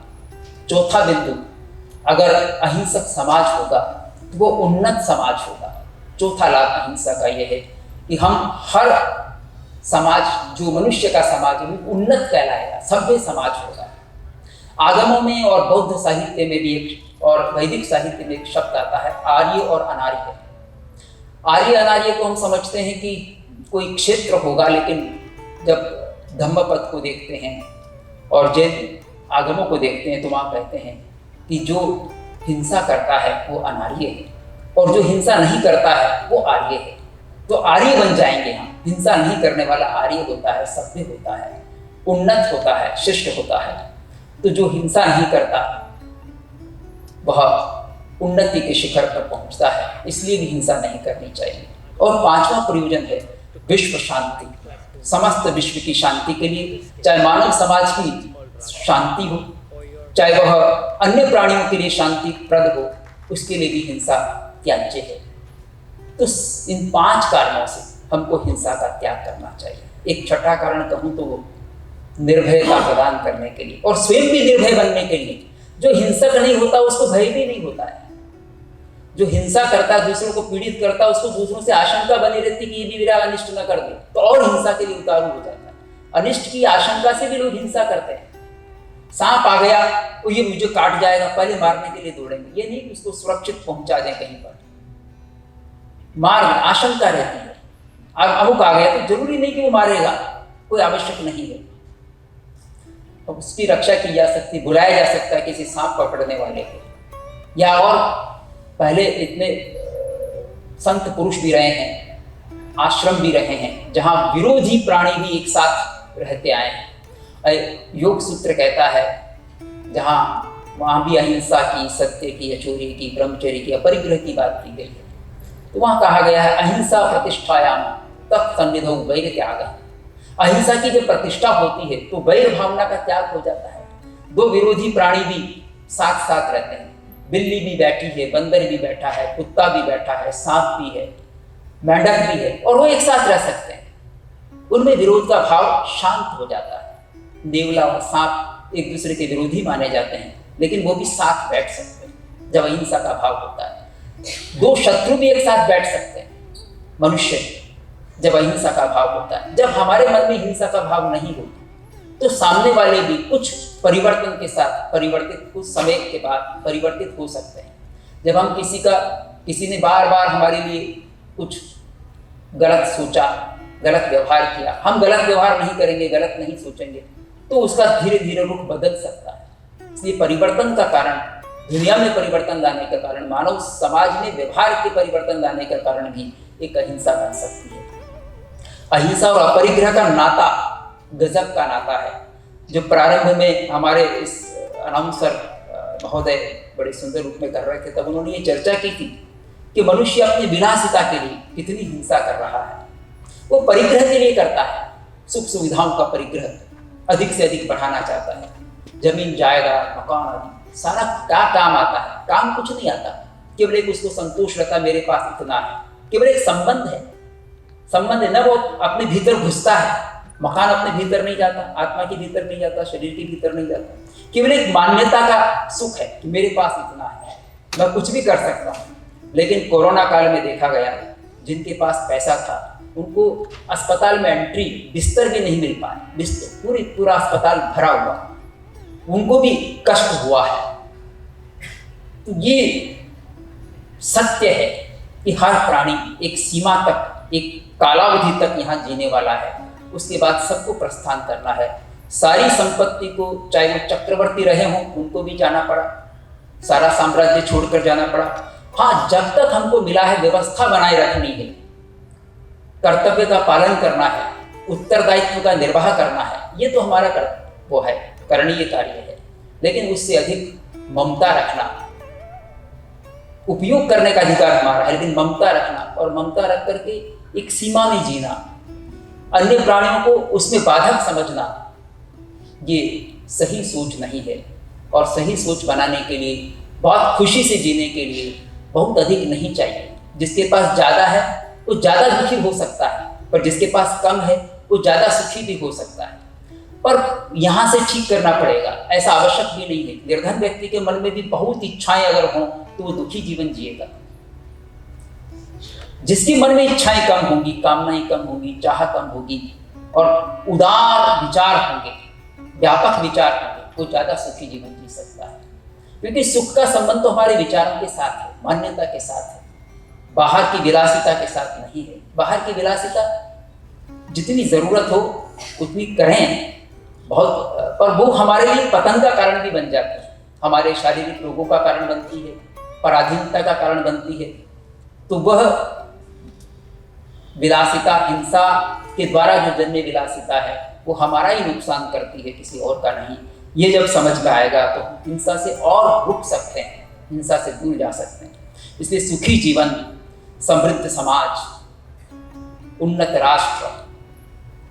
चौथा बिंदु, अगर अहिंसक समाज होगा तो वो उन्नत समाज होगा। चौथा लाभ अहिंसा का यह है कि हम हर समाज, जो मनुष्य का समाज है वो उन्नत कहलाएगा, सभ्य समाज होगा। आगमों में और बौद्ध साहित्य में भी एक, और वैदिक साहित्य में एक शब्द आता है आर्य और अनार्य। आर्य अनार्य को हम समझते हैं कि कोई क्षेत्र होगा, लेकिन जब धम्मपद को देखते हैं और जैन आगमों को देखते हैं तो वहाँ कहते हैं कि जो हिंसा करता है वो अनार्य है, और जो हिंसा नहीं करता है वो आर्य है। तो आर्य बन जाएंगे हम। हिंसा नहीं करने वाला आर्य होता है, सभ्य होता है, उन्नत होता है, शिष्ट होता है। तो जो हिंसा नहीं करता वह उन्नति के शिखर पर पहुंचता है, इसलिए भी हिंसा नहीं करनी चाहिए। और पांचवा प्रयोजन है विश्व शांति। समस्त विश्व की शांति के लिए, चाहे मानव समाज की शांति हो, चाहे वह अन्य प्राणियों के लिए शांतिप्रद हो, उसके लिए भी हिंसा त्याज्य है। तो इन 5 कारणों से हमको हिंसा का त्याग करना चाहिए। एक छठा कारण कहूं तो वो निर्भयता प्रदान करने के लिए, और स्वयं भी निर्भय बनने के लिए। जो हिंसक नहीं होता उसको भय भी नहीं होता है। जो हिंसा करता, दूसरों को पीड़ित करता, उसको दूसरों से आशंका बनी रहती कि ये भी मेरा अनिष्ट न कर दे, तो और हिंसा के लिए उतारू हो जाता है। अनिष्ट की आशंका से भी लोग हिंसा करते हैं। सांप आ गया तो ये मुझे काट जाएगा, पहले मारने के लिए दौड़ेंगे। ये नहीं कि उसको सुरक्षित पहुंचा दें कहीं पर, मार आशंका रहती है। अमुक आ गया तो जरूरी नहीं कि वो मारेगा, कोई आवश्यक नहीं है। तो उसकी रक्षा की जा सकती, बुलाया जा सकता है किसी सांप पकड़ने वाले को। या और पहले इतने संत पुरुष भी रहे हैं, आश्रम भी रहे हैं, जहां विरोधी प्राणी भी एक साथ रहते आए हैं। योग सूत्र कहता है जहां वहाँ भी अहिंसा की, सत्य की, अचोरी की, ब्रह्मचर्य की, अपरिग्रह की बात की गई है। तो वहाँ कहा गया है अहिंसा प्रतिष्ठायाम तत्सन्निधौ वैर त्याग। अहिंसा की जब प्रतिष्ठा होती है तो वैर भावना का त्याग हो जाता है। दो विरोधी प्राणी भी साथ साथ रहते हैं, बिल्ली भी बैठी है, बंदर भी बैठा है, कुत्ता भी बैठा है, सांप भी है, मेंढक भी है, और वो एक साथ रह सकते हैं। उनमें विरोध का भाव शांत हो जाता है। नेवला और सांप एक दूसरे के विरोधी माने जाते हैं, लेकिन वो भी साथ बैठ सकते हैं जब अहिंसा का भाव होता है। दो शत्रु भी एक साथ बैठ सकते हैं मनुष्य जब अहिंसा का भाव होता है। जब हमारे मन में हिंसा का भाव नहीं होता तो सामने वाले भी कुछ परिवर्तन के साथ परिवर्तित, कुछ समय के बाद परिवर्तित हो सकते हैं। जब हम किसी ने बार बार हमारे लिए कुछ गलत सोचा, गलत व्यवहार किया, हम गलत व्यवहार नहीं करेंगे, गलत नहीं सोचेंगे, तो उसका धीरे धीरे रुख बदल सकता है। इसलिए परिवर्तन का कारण, दुनिया में परिवर्तन लाने का कारण, मानव समाज में व्यवहार के परिवर्तन लाने का कारण भी एक अहिंसा बन सकती है। अहिंसा और अपरिग्रह का नाता गजब का नाता है, जो प्रारंभ में हमारे इस अनाउंसर महोदय बड़े सुंदर रूप में कर रहे थे, तब उन्होंने ये चर्चा की थी कि मनुष्य अपनी विलासिता के लिए कितनी हिंसा कर रहा है। वो परिग्रह के लिए करता है, सुख सुविधाओं का परिग्रह अधिक से अधिक बढ़ाना चाहता है। जमीन, जायदाद, मकान आदि सारा क्या काम आता है? काम कुछ नहीं आता, केवल एक उसको संतोष रहता, मेरे पास इतना है। केवल एक संबंध है, संबंध है ना, वो अपने भीतर घुसता है। मकान अपने भीतर नहीं जाता, आत्मा के भीतर नहीं जाता, शरीर के भीतर नहीं जाता। केवल एक मान्यता का सुख है कि मेरे पास इतना है, मैं कुछ भी कर सकता हूँ। लेकिन कोरोना काल में देखा गया, जिनके पास पैसा था उनको अस्पताल में एंट्री, बिस्तर भी नहीं मिल पाए, बिस्तर पूरा अस्पताल भरा हुआ, उनको भी कष्ट हुआ है। तो ये सत्य है कि हर प्राणी एक सीमा तक, एक कालावधि तक यहाँ जीने वाला है, उसके बाद सबको प्रस्थान करना है। सारी संपत्ति को, चाहे वो चक्रवर्ती रहे हों, उनको भी जाना पड़ा, सारा साम्राज्य छोड़कर जाना पड़ा। हाँ, जब तक हमको मिला है व्यवस्था बनाए रखनी है, कर्तव्य का पालन करना है, उत्तरदायित्व का निर्वाह करना है, ये तो हमारा वो है, करणीय कार्य है। लेकिन उससे अधिक ममता रखना, उपयोग करने का अधिकार हमारा है, लेकिन ममता रखना और ममता रख करके एक सीमा में जीना, अन्य प्राणियों को उसमें बाधक समझना, ये सही सोच नहीं है। और सही सोच बनाने के लिए, बहुत खुशी से जीने के लिए बहुत अधिक नहीं चाहिए। जिसके पास ज़्यादा है वो ज़्यादा दुखी हो सकता है, पर जिसके पास कम है वो ज़्यादा सुखी भी हो सकता है। पर यहाँ से ठीक करना पड़ेगा, ऐसा आवश्यक भी नहीं है। निर्धन व्यक्ति के मन में भी बहुत इच्छाएं अगर हों तो वो दुखी जीवन जिएगा। जिसके मन में इच्छाएं कम होंगी, कामनाएं कम होंगी, चाह कम होगी और उदार विचार होंगे, व्यापक विचार होंगे, वो ज़्यादा सुखी जीवन जी सकता है। क्योंकि सुख का संबंध तो हमारे विचारों के साथ है, मान्यता के साथ है, बाहर की विलासिता के साथ नहीं है। बाहर की विलासिता जितनी ज़रूरत हो उतनी करें बहुत, पर वो हमारे लिए पतन का कारण भी बन जाती है, हमारे शारीरिक रोगों का कारण बनती है, पराधीनता का कारण बनती है। तो वह विलासिता, हिंसा के द्वारा जो जन्मे विलासिता है, वो हमारा ही नुकसान करती है, किसी और का नहीं। ये जब समझ में आएगा तो हिंसा से और रुक सकते हैं, हिंसा से दूर जा सकते हैं। इसलिए सुखी जीवन, समृद्ध समाज, उन्नत राष्ट्र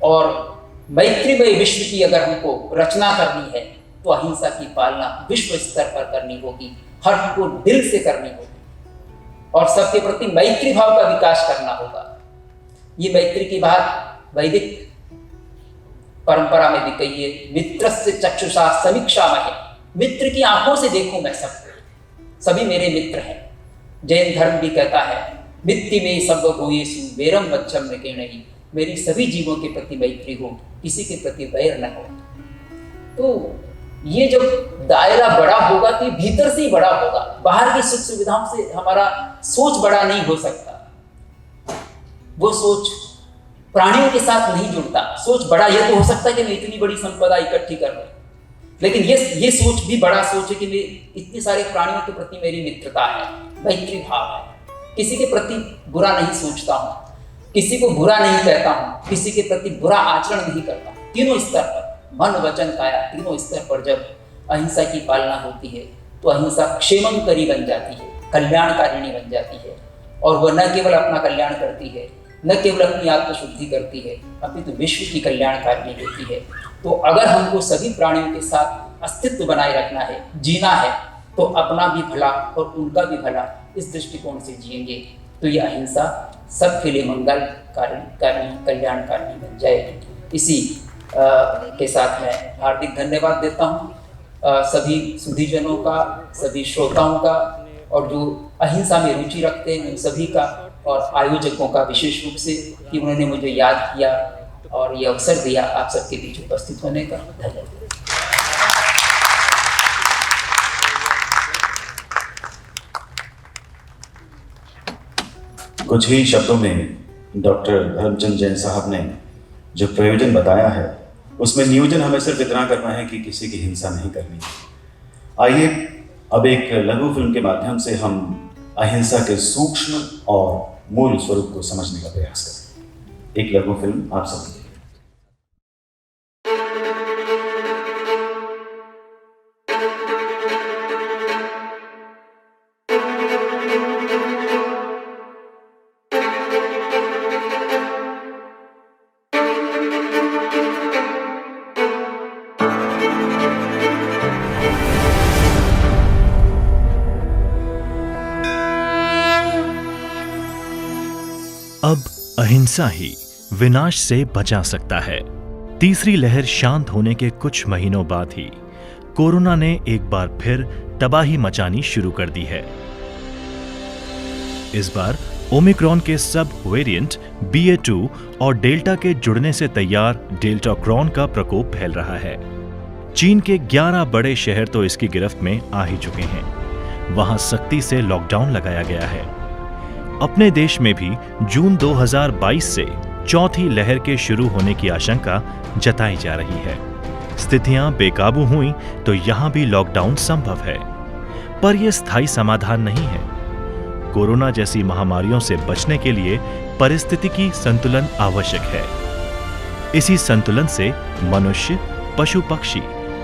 और मैत्रीमय विश्व की अगर हमको रचना करनी है तो अहिंसा की पालना विश्व स्तर पर करनी होगी, हर को दिल से करनी होगी और सबके प्रति मैत्री भाव का विकास करना होगा। ये मैत्री की बात वैदिक परंपरा में भी कही है, मित्रस्य चक्षुषा समीक्षामहे, मित्र की आंखों से देखूं मैं सबको, सभी मेरे मित्र हैं। जैन धर्म भी कहता है मित्ति में सब भूयेषु वैरम वच्चम नृकेणहि, मेरी सभी जीवों के प्रति मैत्री हो, किसी के प्रति वैर न हो। तो ये जब दायरा बड़ा होगा तो भीतर से ही बड़ा होगा, बाहर की सुख सुविधाओं से हमारा सोच बड़ा नहीं हो सकता। वो सोच प्राणियों के साथ नहीं जुड़ता। सोच बड़ा यह तो हो सकता है कि मैं इतनी बड़ी संपदा इकट्ठी कर लूं, लेकिन ये सोच भी बड़ा सोच है कि मैं इतने सारे प्राणियों के प्रति मेरी मित्रता है, मैत्री भाव है, किसी के प्रति बुरा नहीं सोचता हूँ, किसी को बुरा नहीं कहता हूँ, किसी के प्रति बुरा आचरण नहीं करता। तीनों स्तर पर, मन वचन काया, तीनों स्तर पर जब अहिंसा की पालना होती है तो अहिंसा क्षेमंकरी बन जाती है, कल्याणकारिणी बन जाती है। और वह न केवल अपना कल्याण करती है, न केवल अपनी आत्मशुद्धि करती है, अपितु विश्व की कल्याणकारिणी होती है। तो अगर हमको सभी प्राणियों के साथ अस्तित्व बनाए रखना है, जीना है, तो अपना भी भला और उनका भी भला इस दृष्टिकोण से जिएंगे तो ये अहिंसा सबके लिए मंगलकारिणी कल्याणकारिणी बन जाएगी। इसी के साथ मैं हार्दिक धन्यवाद देता हूँ सभी सुधीजनों का, सभी श्रोताओं का, और जो अहिंसा में रुचि रखते हैं उन सभी का, और आयोजकों का विशेष रूप से कि उन्होंने मुझे याद किया और ये अवसर दिया आप सबके बीच उपस्थित होने का। धन्यवाद। कुछ ही शब्दों में डॉक्टर धर्मचंद जैन साहब ने जो प्रयोजन बताया है उसमें नियोजन हमें सिर्फ इतना करना है कि किसी की हिंसा नहीं करनी। आइए अब एक लघु फिल्म के माध्यम से हम अहिंसा के सूक्ष्म और मूल स्वरूप को समझने का प्रयास करें। एक लघु फिल्म आप सभी। अब अहिंसा ही विनाश से बचा सकता है। तीसरी लहर शांत होने के कुछ महीनों बाद ही कोरोना ने एक बार फिर तबाही मचानी शुरू कर दी है। इस बार ओमिक्रॉन के सब वेरिएंट BA.2 और डेल्टा के जुड़ने से तैयार डेल्टाक्रॉन का प्रकोप फैल रहा है। चीन के 11 बड़े शहर तो इसकी गिरफ्त में आ ही चुके हैं। वहां सख्ती से लॉकडाउन लगाया गया है। अपने देश में भी जून 2022 से चौथी लहर के शुरू होने की आशंका जताई जा रही है। स्थितियां बेकाबू हुई तो यहां भी लॉकडाउन संभव है, पर यह स्थायी समाधान नहीं है। कोरोना जैसी महामारियों से बचने के लिए पारिस्थितिकी संतुलन आवश्यक है। इसी संतुलन से मनुष्य, पशु पक्षी,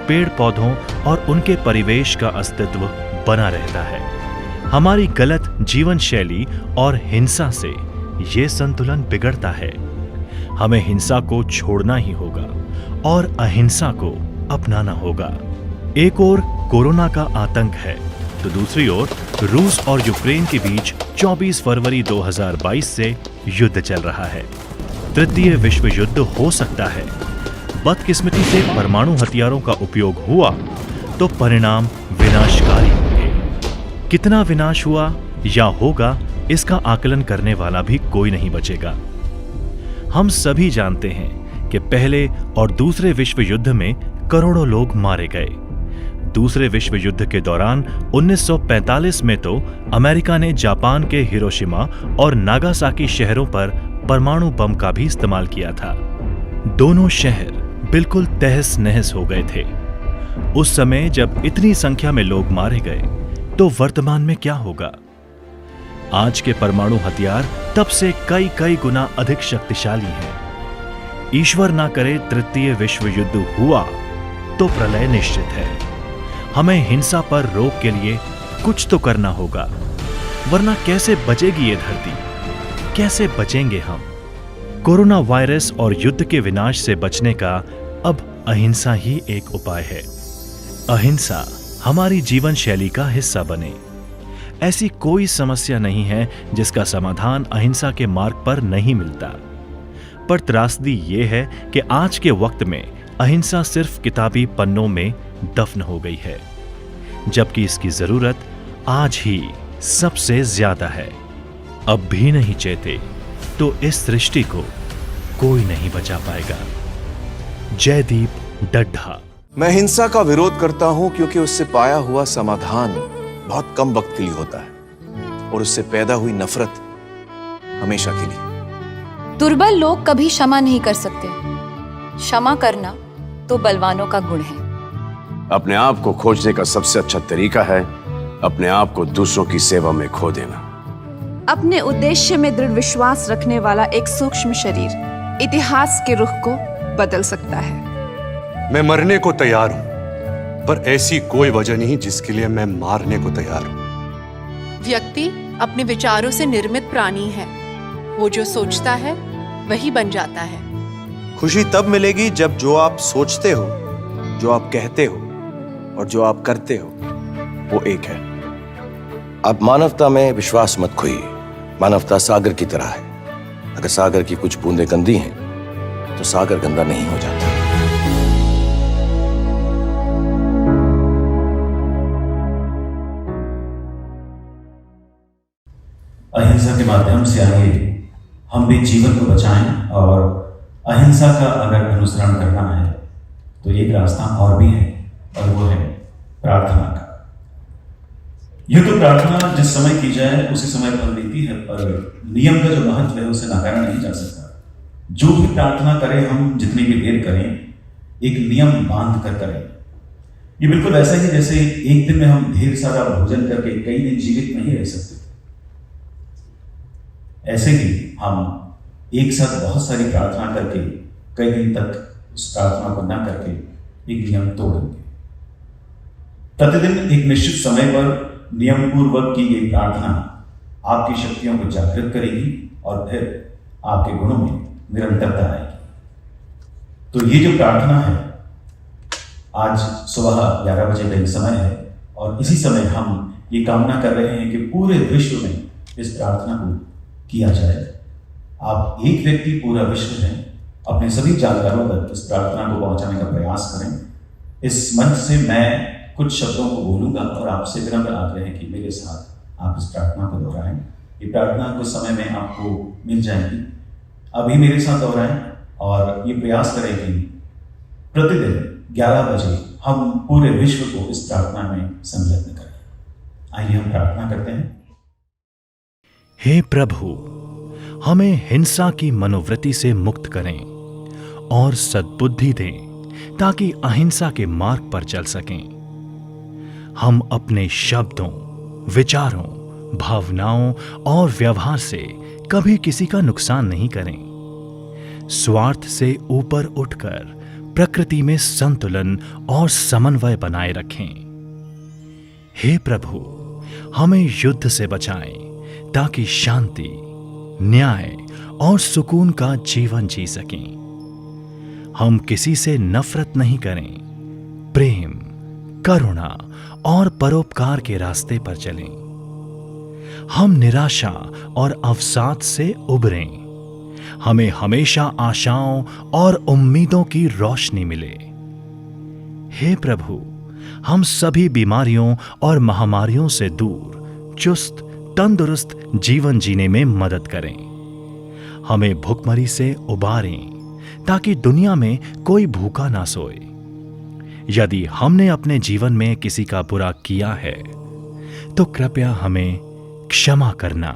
पेड़ पौधों और उनके परिवेश का अस्तित्व बना रहता है। हमारी गलत जीवन शैली और हिंसा से ये संतुलन बिगड़ता है। हमें हिंसा को छोड़ना ही होगा और अहिंसा को अपनाना होगा। एक ओर कोरोना का आतंक है तो दूसरी ओर रूस और यूक्रेन के बीच 24 फरवरी 2022 से युद्ध चल रहा है। तृतीय विश्व युद्ध हो सकता है। बदकिस्मती से परमाणु हथियारों का उपयोग हुआ तो परिणाम विनाशकारी होंगे। कितना विनाश हुआ या होगा इसका आकलन करने वाला भी कोई नहीं बचेगा। हम सभी जानते हैं कि पहले और दूसरे विश्व युद्ध में करोड़ों लोग मारे गए। दूसरे विश्व युद्ध के दौरान 1945 में तो अमेरिका ने जापान के हिरोशिमा और नागासाकी शहरों पर परमाणु बम का भी इस्तेमाल किया था। दोनों शहर बिल्कुल तहस नहस हो गए थे। उस समय जब इतनी संख्या में लोग मारे गए तो वर्तमान में क्या होगा? आज के परमाणु हथियार तब से कई गुना अधिक शक्तिशाली हैं। ईश्वर ना करे तृतीय विश्व युद्ध हुआ तो प्रलय निश्चित है। हमें हिंसा पर रोक के लिए कुछ तो करना होगा, वरना कैसे बचेगी ये धरती? कैसे बचेंगे हम? कोरोना वायरस और युद्ध के विनाश से बचने का अब अहिंसा ही एक उपाय है। अहिंसा हमारी जीवन शैली का हिस्सा बने। ऐसी कोई समस्या नहीं है जिसका समाधान अहिंसा के मार्ग पर नहीं मिलता। पर त्रासदी ये है कि आज के वक्त में अहिंसा सिर्फ किताबी पन्नों में दफन हो गई है, जबकि इसकी जरूरत आज ही सबसे ज्यादा है। अब भी नहीं चेते तो इस सृष्टि को कोई नहीं बचा पाएगा। जयदीप डड्ढा। मैं हिंसा का विरोध करता हूं क्योंकि उससे पाया हुआ समाधान बहुत कम वक्त के लिए होता है और उससे पैदा हुई नफरत हमेशा के लिए। दुर्बल लोग कभी क्षमा नहीं कर सकते। क्षमा करना तो बलवानों का गुण है। अपने आप को खोजने का सबसे अच्छा तरीका है अपने आप को दूसरों की सेवा में खो देना। अपने उद्देश्य में दृढ़ विश्वास रखने वाला एक सूक्ष्म शरीर इतिहास के रुख को बदल सकता है। मैं मरने को तैयार हूं पर ऐसी कोई वजह नहीं जिसके लिए मैं मारने को तैयार हूं। व्यक्ति अपने विचारों से निर्मित प्राणी है। वो जो सोचता है वही बन जाता है। खुशी तब मिलेगी जब जो आप सोचते हो, जो आप कहते हो और जो आप करते हो वो एक है। आप मानवता में विश्वास मत खोइए। मानवता सागर की तरह है। अगर सागर की कुछ बूंदें गंदी हैं तो सागर गंदा नहीं हो जाता। अहिंसा के माध्यम से आगे हम भी जीवन को बचाएं, और अहिंसा का अगर अनुसरण करना है तो एक रास्ता और भी है, और वो है प्रार्थना का। यूं तो प्रार्थना जिस समय की जाए उसी समय फल देती है, पर नियम का जो महत्व है उसे नकारा नहीं जा सकता। जो भी प्रार्थना करें, हम जितनी भी देर करें, एक नियम बांध कर करें। ये बिल्कुल ऐसा ही जैसे एक दिन में हम ढेर सारा भोजन करके कई दिन जीवित नहीं रह सकते, ऐसे ही हम एक साथ बहुत सारी प्रार्थना करके कई दिन तक उस प्रार्थना को न करके एक नियम तोड़ेंगे। प्रतिदिन एक निश्चित समय पर नियम पूर्वक की गई प्रार्थना आपकी शक्तियों को जागृत करेगी और फिर आपके गुणों में निरंतरता आएगी। तो ये जो प्रार्थना है, आज सुबह 11 बजे का एक समय है, और इसी समय हम ये कामना कर रहे हैं कि पूरे विश्व में इस प्रार्थना को किया जाए। आप एक व्यक्ति पूरा विश्व में अपने सभी जानकारों तक इस प्रार्थना को पहुंचाने का प्रयास करें। इस मंच से मैं कुछ शब्दों को बोलूंगा और आपसे विनम्र आग्रह है कि मेरे साथ आप इस प्रार्थना को दोहराएं। ये प्रार्थना कुछ समय में आपको मिल जाएगी। अभी मेरे साथ दोहराएं और ये प्रयास करें कि प्रतिदिन 11 बजे हम पूरे विश्व को इस प्रार्थना में संलग्न करें। आइए हम प्रार्थना करते हैं। हे प्रभु, हमें हिंसा की मनोवृत्ति से मुक्त करें और सद्बुद्धि दें ताकि अहिंसा के मार्ग पर चल सकें। हम अपने शब्दों, विचारों, भावनाओं और व्यवहार से कभी किसी का नुकसान नहीं करें। स्वार्थ से ऊपर उठकर प्रकृति में संतुलन और समन्वय बनाए रखें। हे प्रभु, हमें युद्ध से बचाएं ताकि शांति, न्याय और सुकून का जीवन जी सकें। हम किसी से नफरत नहीं करें, प्रेम, करुणा और परोपकार के रास्ते पर चलें। हम निराशा और अवसाद से उबरें। हमें हमेशा आशाओं और उम्मीदों की रोशनी मिले। हे प्रभु, हम सभी बीमारियों और महामारियों से दूर चुस्त तंदुरुस्त जीवन जीने में मदद करें। हमें भुखमरी से उबारें ताकि दुनिया में कोई भूखा ना सोए। यदि हमने अपने जीवन में किसी का बुरा किया है तो कृपया हमें क्षमा करना।